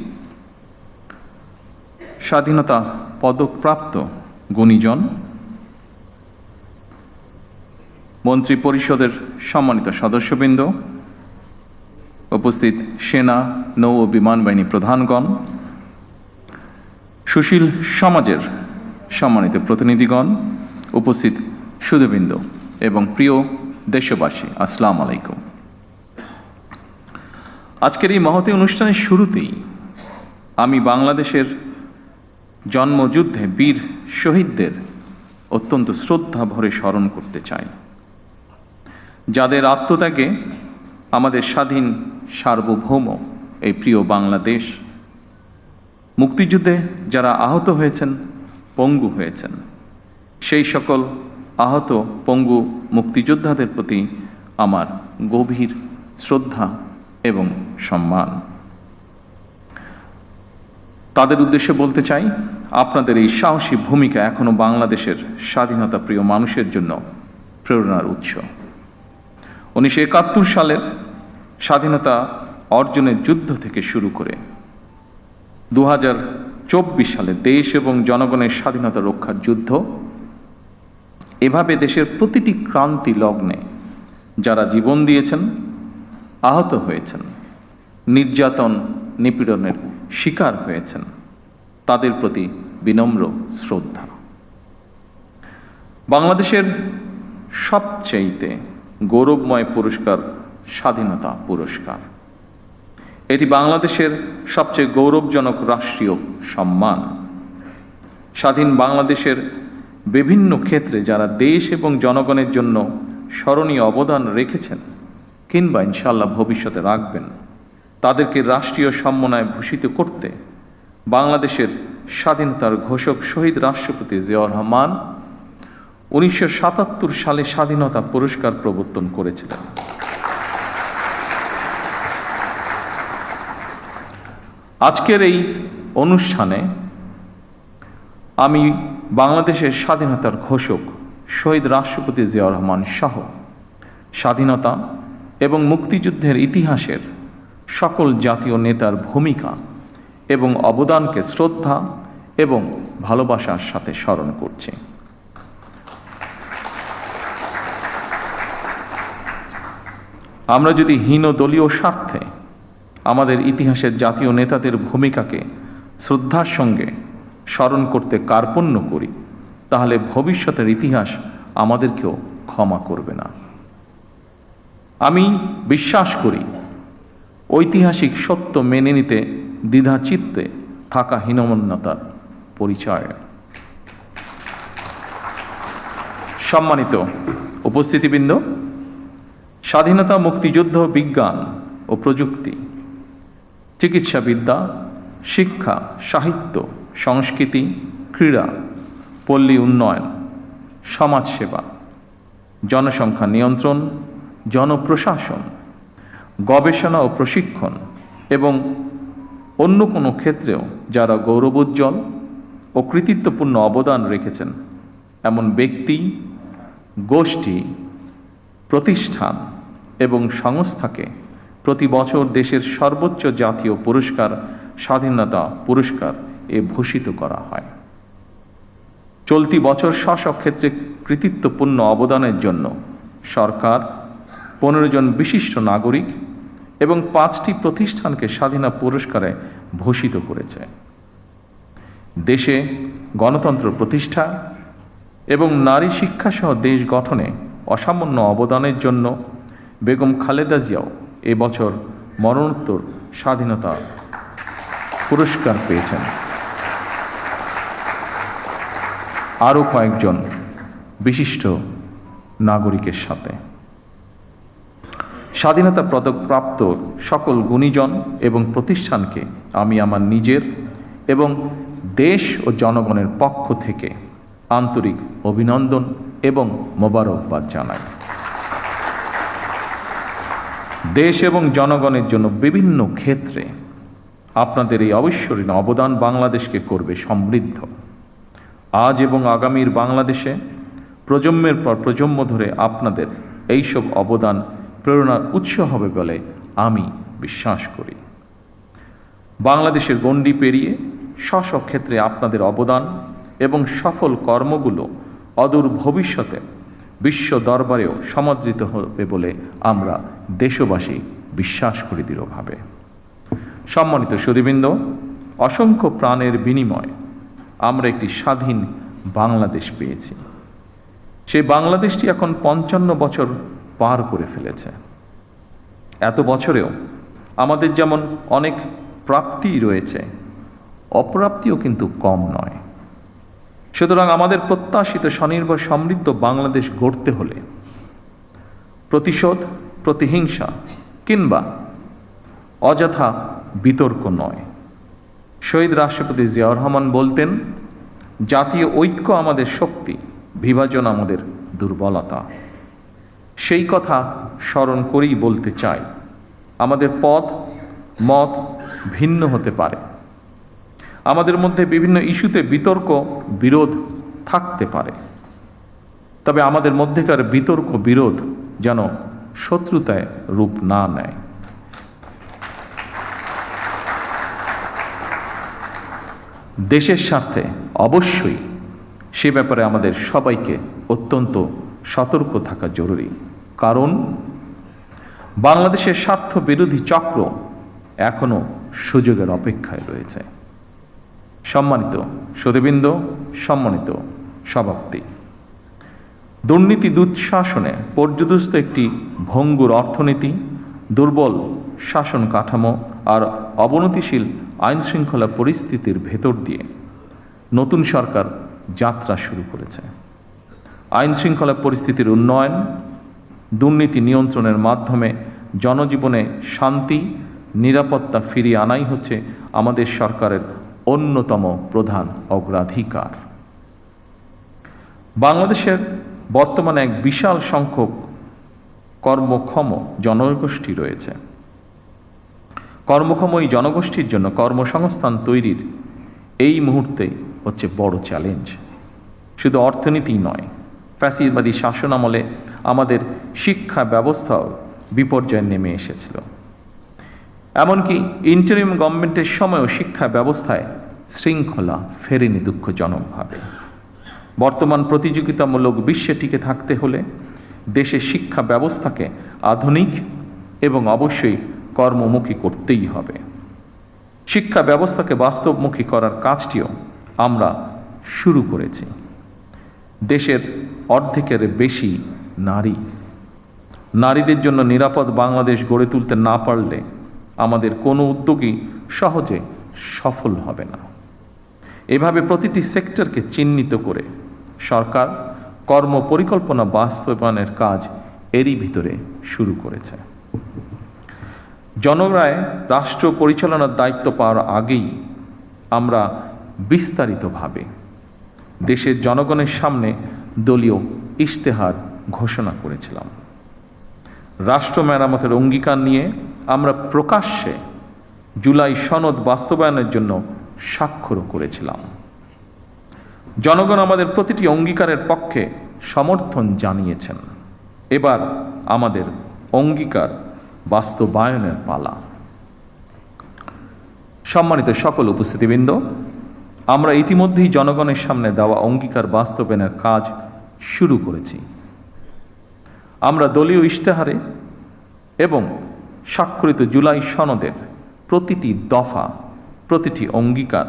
স্বাধীনতা পদকপ্রাপ্ত গুণীজন, মন্ত্রী পরিষদের সম্মানিত সদস্যবৃন্দ, উপস্থিত সেনা, নৌ ও বিমান বাহিনী প্রধানগণ, সুশীল সমাজের সম্মানিত প্রতিনিধিগণ, উপস্থিত সুধীবৃন্দ এবং প্রিয় দেশবাসী, আসসালামু আলাইকুম। আজকের এই মহতী অনুষ্ঠানের শুরুতেই আমি বাংলাদেশের জন্মযুদ্ধে বীর শহীদদের অত্যন্ত শ্রদ্ধা ভরে স্মরণ করতে চাই, যাদের আত্মত্যাগে আমাদের স্বাধীন সার্বভৌম এই প্রিয় বাংলাদেশ, মুক্তিযুদ্ধে যারা আহত হয়েছেন, পঙ্গু হয়েছেন, সেই সকল আহত পঙ্গু মুক্তিযোদ্ধাদের প্রতি আমার গভীর শ্রদ্ধা এবং সম্মান। তাদের উদ্দেশ্যে বলতে চাই, আপনাদের এই সাহসী ভূমিকা এখনো বাংলাদেশের স্বাধীনতা প্রিয় মানুষের জন্য প্রেরণার উৎস। 1971 সালের স্বাধীনতা অর্জনের যুদ্ধ থেকে শুরু করে 2024 সালে দেশ এবং জনগণের স্বাধীনতা রক্ষার যুদ্ধ, এভাবে দেশের প্রতিটি ক্রান্তি লগ্নে যারা জীবন দিয়েছেন, আহত হয়েছেন, নির্যাতন নিপীড়নের শিকার হয়েছেন, তাদের প্রতি বিনম্র শ্রদ্ধা। বাংলাদেশের সবচেয়ে গৌরবময় পুরস্কার স্বাধীনতা পুরস্কার। এটি বাংলাদেশের সবচেয়ে গৌরবজনক রাষ্ট্রীয় সম্মান। স্বাধীন বাংলাদেশের বিভিন্ন ক্ষেত্রে যারা দেশ এবং জনগণের জন্য স্মরণীয় অবদান রেখেছেন কিংবা ইনশাআল্লাহ ভবিষ্যতে রাখবেন, তাদেরকে রাষ্ট্রীয় সম্মাননায় ভূষিত করতে বাংলাদেশের স্বাধীনতার ঘোষক শহীদ রাষ্ট্রপতি জিয়াউর রহমান 1977 সালে স্বাধীনতা পুরস্কার প্রবর্তন করেছিলেন। আজকের এই অনুষ্ঠানে আমি বাংলাদেশের স্বাধীনতার ঘোষক শহীদ রাষ্ট্রপতি জিয়াউর রহমান সহ স্বাধীনতা এবং মুক্তিযুদ্ধের ইতিহাসের সকল জাতীয় নেতার ভূমিকা এবং অবদানকে শ্রদ্ধা এবং ভালোবাসার সাথে স্মরণ করছি। আমরা যদি হীন দলীয় স্বার্থে আমাদের ইতিহাসের জাতীয় নেতাদের ভূমিকাকে শ্রদ্ধার সঙ্গে স্মরণ করতে কার্পণ্য করি, তাহলে ভবিষ্যতের ইতিহাস আমাদেরকেও ক্ষমা করবে না। আমি বিশ্বাস করি ঐতিহাসিক সত্য মেনে নিতে দ্বিধাচিত্তে থাকা হীনমন্যতার পরিচয়। সম্মানিত উপস্থিতিবৃন্দ, স্বাধীনতা, মুক্তিযুদ্ধ, বিজ্ঞান ও প্রযুক্তি, চিকিৎসাবিদ্যা, শিক্ষা, সাহিত্য, সংস্কৃতি, ক্রীড়া, পল্লী উন্নয়ন, সমাজসেবা, জনসংখ্যা নিয়ন্ত্রণ, জনপ্রশাসন, গবেষণা ও প্রশিক্ষণ এবং অন্য কোনো ক্ষেত্রেও যারা গৌরবোজ্জ্বল ও কৃতিত্বপূর্ণ অবদান রেখেছেন এমন ব্যক্তি, গোষ্ঠী, প্রতিষ্ঠান এবং সংস্থাকে প্রতি বছর দেশের সর্বোচ্চ জাতীয় পুরস্কার স্বাধীনতা পুরস্কার ভূষিত করা হয়। চলতি বছর স্ব ক্ষেত্রে কৃতিত্বপূর্ণ অবদানের জন্য সরকার 15 জন বিশিষ্ট নাগরিক এবং 5টি প্রতিষ্ঠানকে স্বাধীনতা পুরস্কারে ভূষিত করেছে। দেশে গণতন্ত্র প্রতিষ্ঠা এবং নারী শিক্ষাসহ দেশ গঠনে অসামান্য অবদানের জন্য বেগম খালেদা জিয়াও এবছর মরণোত্তর স্বাধীনতা পুরস্কার পেয়েছেন। আরও কয়েকজন বিশিষ্ট নাগরিকের সাথে স্বাধীনতা পদক প্রাপ্ত সকল গুণীজন এবং প্রতিষ্ঠানকে আমি আমার নিজের এবং দেশ ও জনগণের পক্ষ থেকে আন্তরিক অভিনন্দন এবং মোবারকবাদ জানাই। দেশ এবং জনগণের জন্য বিভিন্ন ক্ষেত্রে আপনাদের এই অবিস্মরণীয় অবদান বাংলাদেশকে করবে সমৃদ্ধ। আজ এবং আগামীর বাংলাদেশে প্রজন্মের পর প্রজন্ম ধরে আপনাদের এইসব অবদান প্রেরণার উৎস হবে বলে আমি বিশ্বাস করি। বাংলাদেশের গণ্ডি পেরিয়ে স্ব ক্ষেত্রে আপনাদের অবদান এবং সফল কর্মগুলো অদূর ভবিষ্যতে বিশ্ব দরবারেও সমাদৃত হবে বলে আমরা দেশবাসী বিশ্বাস করি দৃঢ়ভাবে। সম্মানিত সুধীবৃন্দ, অসংখ্য প্রাণের বিনিময়ে আমরা একটি স্বাধীন বাংলাদেশ পেয়েছি। সেই বাংলাদেশটি এখন 55 বছর পার করে ফেলেছে। এত বছরেও আমাদের যেমন অনেক প্রাপ্তি রয়েছে, অপ্রাপ্তিও কিন্তু কম নয়। সুতরাং আমাদের প্রত্যাশিত স্বনির্ভর সমৃদ্ধ বাংলাদেশ গড়তে হলে প্রতিশোধ, প্রতিহিংসা কিংবা অযথা বিতর্ক নয়। শহীদ রাষ্ট্রপতি জিয়াউর রহমান বলতেন, জাতীয় ঐক্য আমাদের শক্তি, বিভাজন আমাদের দুর্বলতা। সেই কথা স্মরণ করেই বলতে চাই, আমাদের পথ মত ভিন্ন হতে পারে, আমাদের মধ্যে বিভিন্ন ইস্যুতে বিতর্ক বিরোধ থাকতে পারে, তবে আমাদের মধ্যেকার বিতর্ক বিরোধ যেন শত্রুতায় রূপ না নেয়। দেশের স্বার্থে অবশ্যই সে ব্যাপারে আমাদের সবাইকে অত্যন্ত সতর্ক থাকা জরুরি, কারণ বাংলাদেশের স্বার্থ বিরোধী চক্র এখনো সুযোগের অপেক্ষায় রয়েছে। সম্মানিত সুধীবৃন্দ, সম্মানিত সভাপতি, দুর্নীতি দুঃশাসনে পর্যুদস্ত একটি ভঙ্গুর অর্থনীতি, দুর্বল শাসন কাঠামো আর অবনতিশীল আইনশৃঙ্খলা পরিস্থিতির ভেতর দিয়ে নতুন সরকার যাত্রা শুরু করেছে। আইনশৃঙ্খলা পরিস্থিতির উন্নয়ন, দুর্নীতি নিয়ন্ত্রণের মাধ্যমে জনজীবনে শান্তি নিরাপত্তা ফিরিয়ে আনাই হচ্ছে আমাদের সরকারের অন্যতম প্রধান অগ্রাধিকার। বাংলাদেশের বর্তমানে এক বিশাল সংখ্যক কর্মক্ষম জনগোষ্ঠী রয়েছে। কর্মক্ষম এই জনগোষ্ঠীর জন্য কর্মসংস্থান তৈরির এই মুহূর্তে হচ্ছে বড় চ্যালেঞ্জ। শুধু অর্থনীতি নয়, ফ্যাসিবাদী শাসন আমলে আমাদের শিক্ষা ব্যবস্থাও বিপর্যয়ে নেমে এসেছিল। এমনকি ইন্টারিম গভর্নমেন্টের সময়ও শিক্ষা ব্যবস্থায় শৃঙ্খলা ফেরেনি দুঃখজনকভাবে। বর্তমান প্রতিযোগিতামূলক বিশ্বে টিকে থাকতে হলে দেশের শিক্ষা ব্যবস্থাকে আধুনিক এবং অবশ্যই কর্মমুখী করতেই হবে। শিক্ষা ব্যবস্থাকে বাস্তবমুখী করার কাজটিও আমরা শুরু করেছি। দেশের অর্ধেকের বেশি নারীদের জন্য নিরাপদ বাংলাদেশ গড়ে তুলতে না পারলে আমাদের কোনো উদ্যোগই সহজে সফল হবে না। এভাবে প্রতিটি সেক্টরকে চিহ্নিত করে সরকার কর্মপরিকল্পনা বাস্তবায়নের কাজ এরই ভিতরে শুরু করেছে। জনগণের রাষ্ট্র পরিচালনার দায়িত্ব পাওয়ার আগেই আমরা বিস্তারিতভাবে দেশের জনগণের সামনে দলীয় ইশতেহার ঘোষণা করেছিলাম। রাষ্ট্র মেরামতের অঙ্গীকার নিয়ে আমরা প্রকাশ্যে জুলাই সনদ বাস্তবায়নের জন্য স্বাক্ষর করেছিলাম। জনগণ আমাদের প্রতিটি অঙ্গীকারের পক্ষে সমর্থন জানিয়েছেন। এবার আমাদের অঙ্গীকার বাস্তবায়নের পালা। সম্মানিত সকল উপস্থিতিবৃন্দ, আমরা ইতিমধ্যেই জনগণের সামনে দেওয়া অঙ্গীকার বাস্তবায়নের কাজ শুরু করেছি। আমরা দলীয় ইশতেহারে এবং স্বাক্ষরিত জুলাই সনদের প্রতিটি দফা, প্রতিটি অঙ্গীকার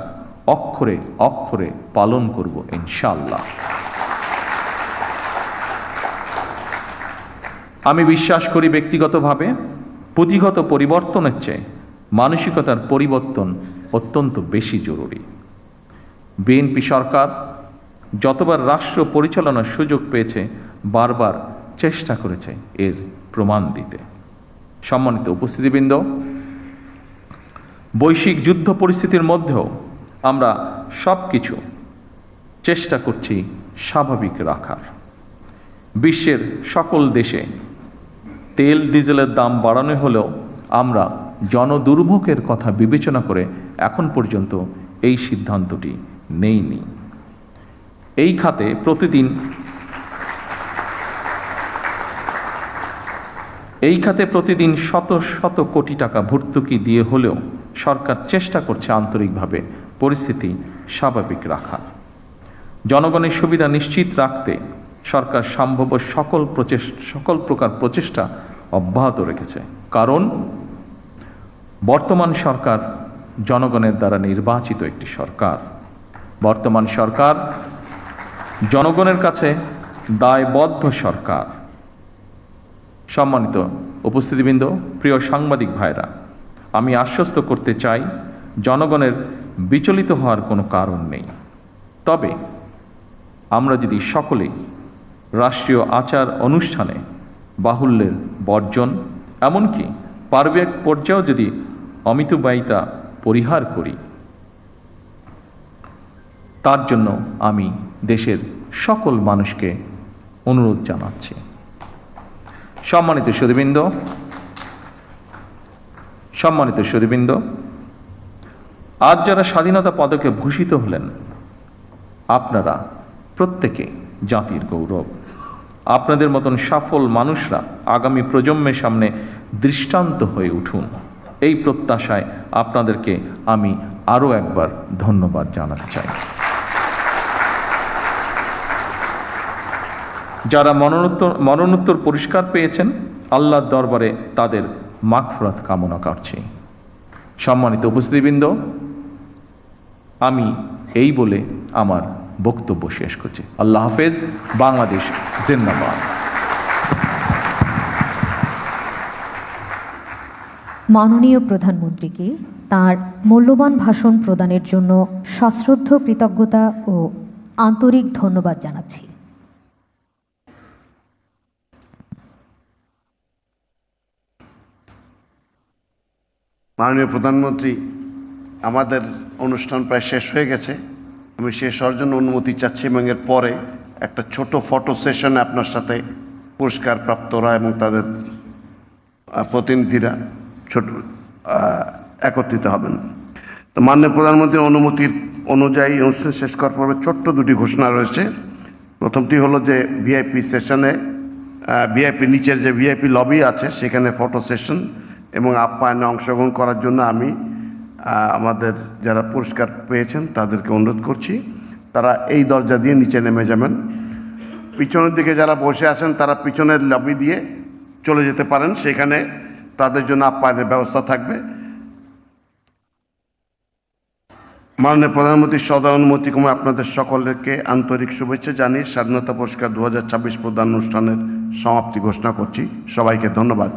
অক্ষরে অক্ষরে পালন করব ইনশাআল্লাহ। আমি বিশ্বাস করি ব্যক্তিগতভাবে পুঁথিগত পরিবর্তনের চেয়ে মানসিকতার পরিবর্তন অত্যন্ত বেশি জরুরি। বিএনপি সরকার যতবার রাষ্ট্র পরিচালনার সুযোগ পেয়েছে বারবার চেষ্টা করেছে এর প্রমাণ দিতে। সম্মানিত উপস্থিতিবৃন্দ, বৈশ্বিক যুদ্ধ পরিস্থিতির মধ্যেও আমরা সব কিছু চেষ্টা করছি স্বাভাবিক রাখার। বিশ্বের সকল দেশে তেল ডিজেলের দাম বাড়ানো হলেও আমরা জনদুর্ভোগের কথা বিবেচনা করে এখন পর্যন্ত এই সিদ্ধান্তটি নেইনি। এই খাতে প্রতিদিন শত শত কোটি টাকা ভর্তুকি দিয়ে হলেও সরকার চেষ্টা করছে আন্তরিকভাবে পরিস্থিতি স্বাভাবিক রাখার। জনগণের সুবিধা নিশ্চিত রাখতে সরকার সম্ভাব্য সকল প্রকার প্রচেষ্টা অব্যাহত রেখেছে। কারণ বর্তমান সরকার জনগণের দ্বারা নির্বাচিত একটি সরকার। বর্তমান সরকার জনগণের কাছে দায়বদ্ধ সরকার। সম্মানিত উপস্থিতিবৃন্দ, প্রিয় সাংবাদিক ভাইরা, আমি আশ্বস্ত করতে চাই জনগণের বিচলিত হওয়ার কোনো কারণ নেই। তবে আমরা যদি সকলেই রাষ্ট্রীয় আচার অনুষ্ঠানে বাহুল্যের বর্জন, এমনকি পারিবারিক পর্যায়েও যদি অমিতব্যয়িতা পরিহার করি, তার জন্য আমি দেশের সকল মানুষকে অনুরোধ জানাচ্ছি। সম্মানিত সুধীবৃন্দ, আজ যারা স্বাধীনতা পদকে ভূষিত হলেন, আপনারা প্রত্যেকে জাতির গৌরব। আপনাদের মতন সফল মানুষরা আগামী প্রজন্মের সামনে দৃষ্টান্ত হয়ে উঠুন, এই প্রত্যাশায় আপনাদেরকে আমি আরও একবার ধন্যবাদ জানাতে চাই। যারা মরণোত্তর পুরস্কার পেয়েছেন, আল্লাহর দরবারে তাদের মাগফিরাত কামনা করছি। সম্মানিত উপস্থিতিবৃন্দ, আমি এই বলে আমার বক্তব্য শেষ করছি। আল্লাহ হাফেজ। বাংলাদেশ জিন্দাবাদ। মাননীয় প্রধানমন্ত্রীকে তার মূল্যবান ভাষণ প্রদানের জন্য সশ্রদ্ধ কৃতজ্ঞতা ও আন্তরিক ধন্যবাদ জানাচ্ছি। মাননীয় প্রধানমন্ত্রী, আমাদের অনুষ্ঠান প্রায় শেষ হয়ে গেছে। আমি শেষ হওয়ার জন্য অনুমতি চাচ্ছি এবং এর পরে একটা ছোট ফটো সেশনে আপনার সাথে পুরস্কার প্রাপ্তরা এবং তাদের প্রতিনিধিরা একত্রিত হবেন। তো মাননীয় প্রধানমন্ত্রীর অনুমতির অনুযায়ী অনুষ্ঠান শেষ করার পরে ছোট্ট দুটি ঘোষণা রয়েছে। প্রথমটি হলো যে ভিআইপি সেশনে ভিআইপি নিচের যে ভিআইপি লবি আছে সেখানে ফটো সেশন এবং আপ্যায়নে অংশগ্রহণ করার জন্য আমি আমাদের যারা পুরস্কার পেয়েছেন তাদেরকে অনুরোধ করছি তারা এই দরজা দিয়ে নিচে নেমে যাবেন। পিছনের দিকে যারা বসে আছেন তারা পিছনের লবি দিয়ে চলে যেতে পারেন, সেখানে তাদের জন্য আপ্যায়নের ব্যবস্থা থাকবে। মাননীয় প্রধানমন্ত্রীর সদা অনুমতি ক্রমে আপনাদের সকলকে আন্তরিক শুভেচ্ছা জানিয়ে স্বাধীনতা পুরস্কার 2026 প্রদান অনুষ্ঠানের সমাপ্তি ঘোষণা করছি। সবাইকে ধন্যবাদ।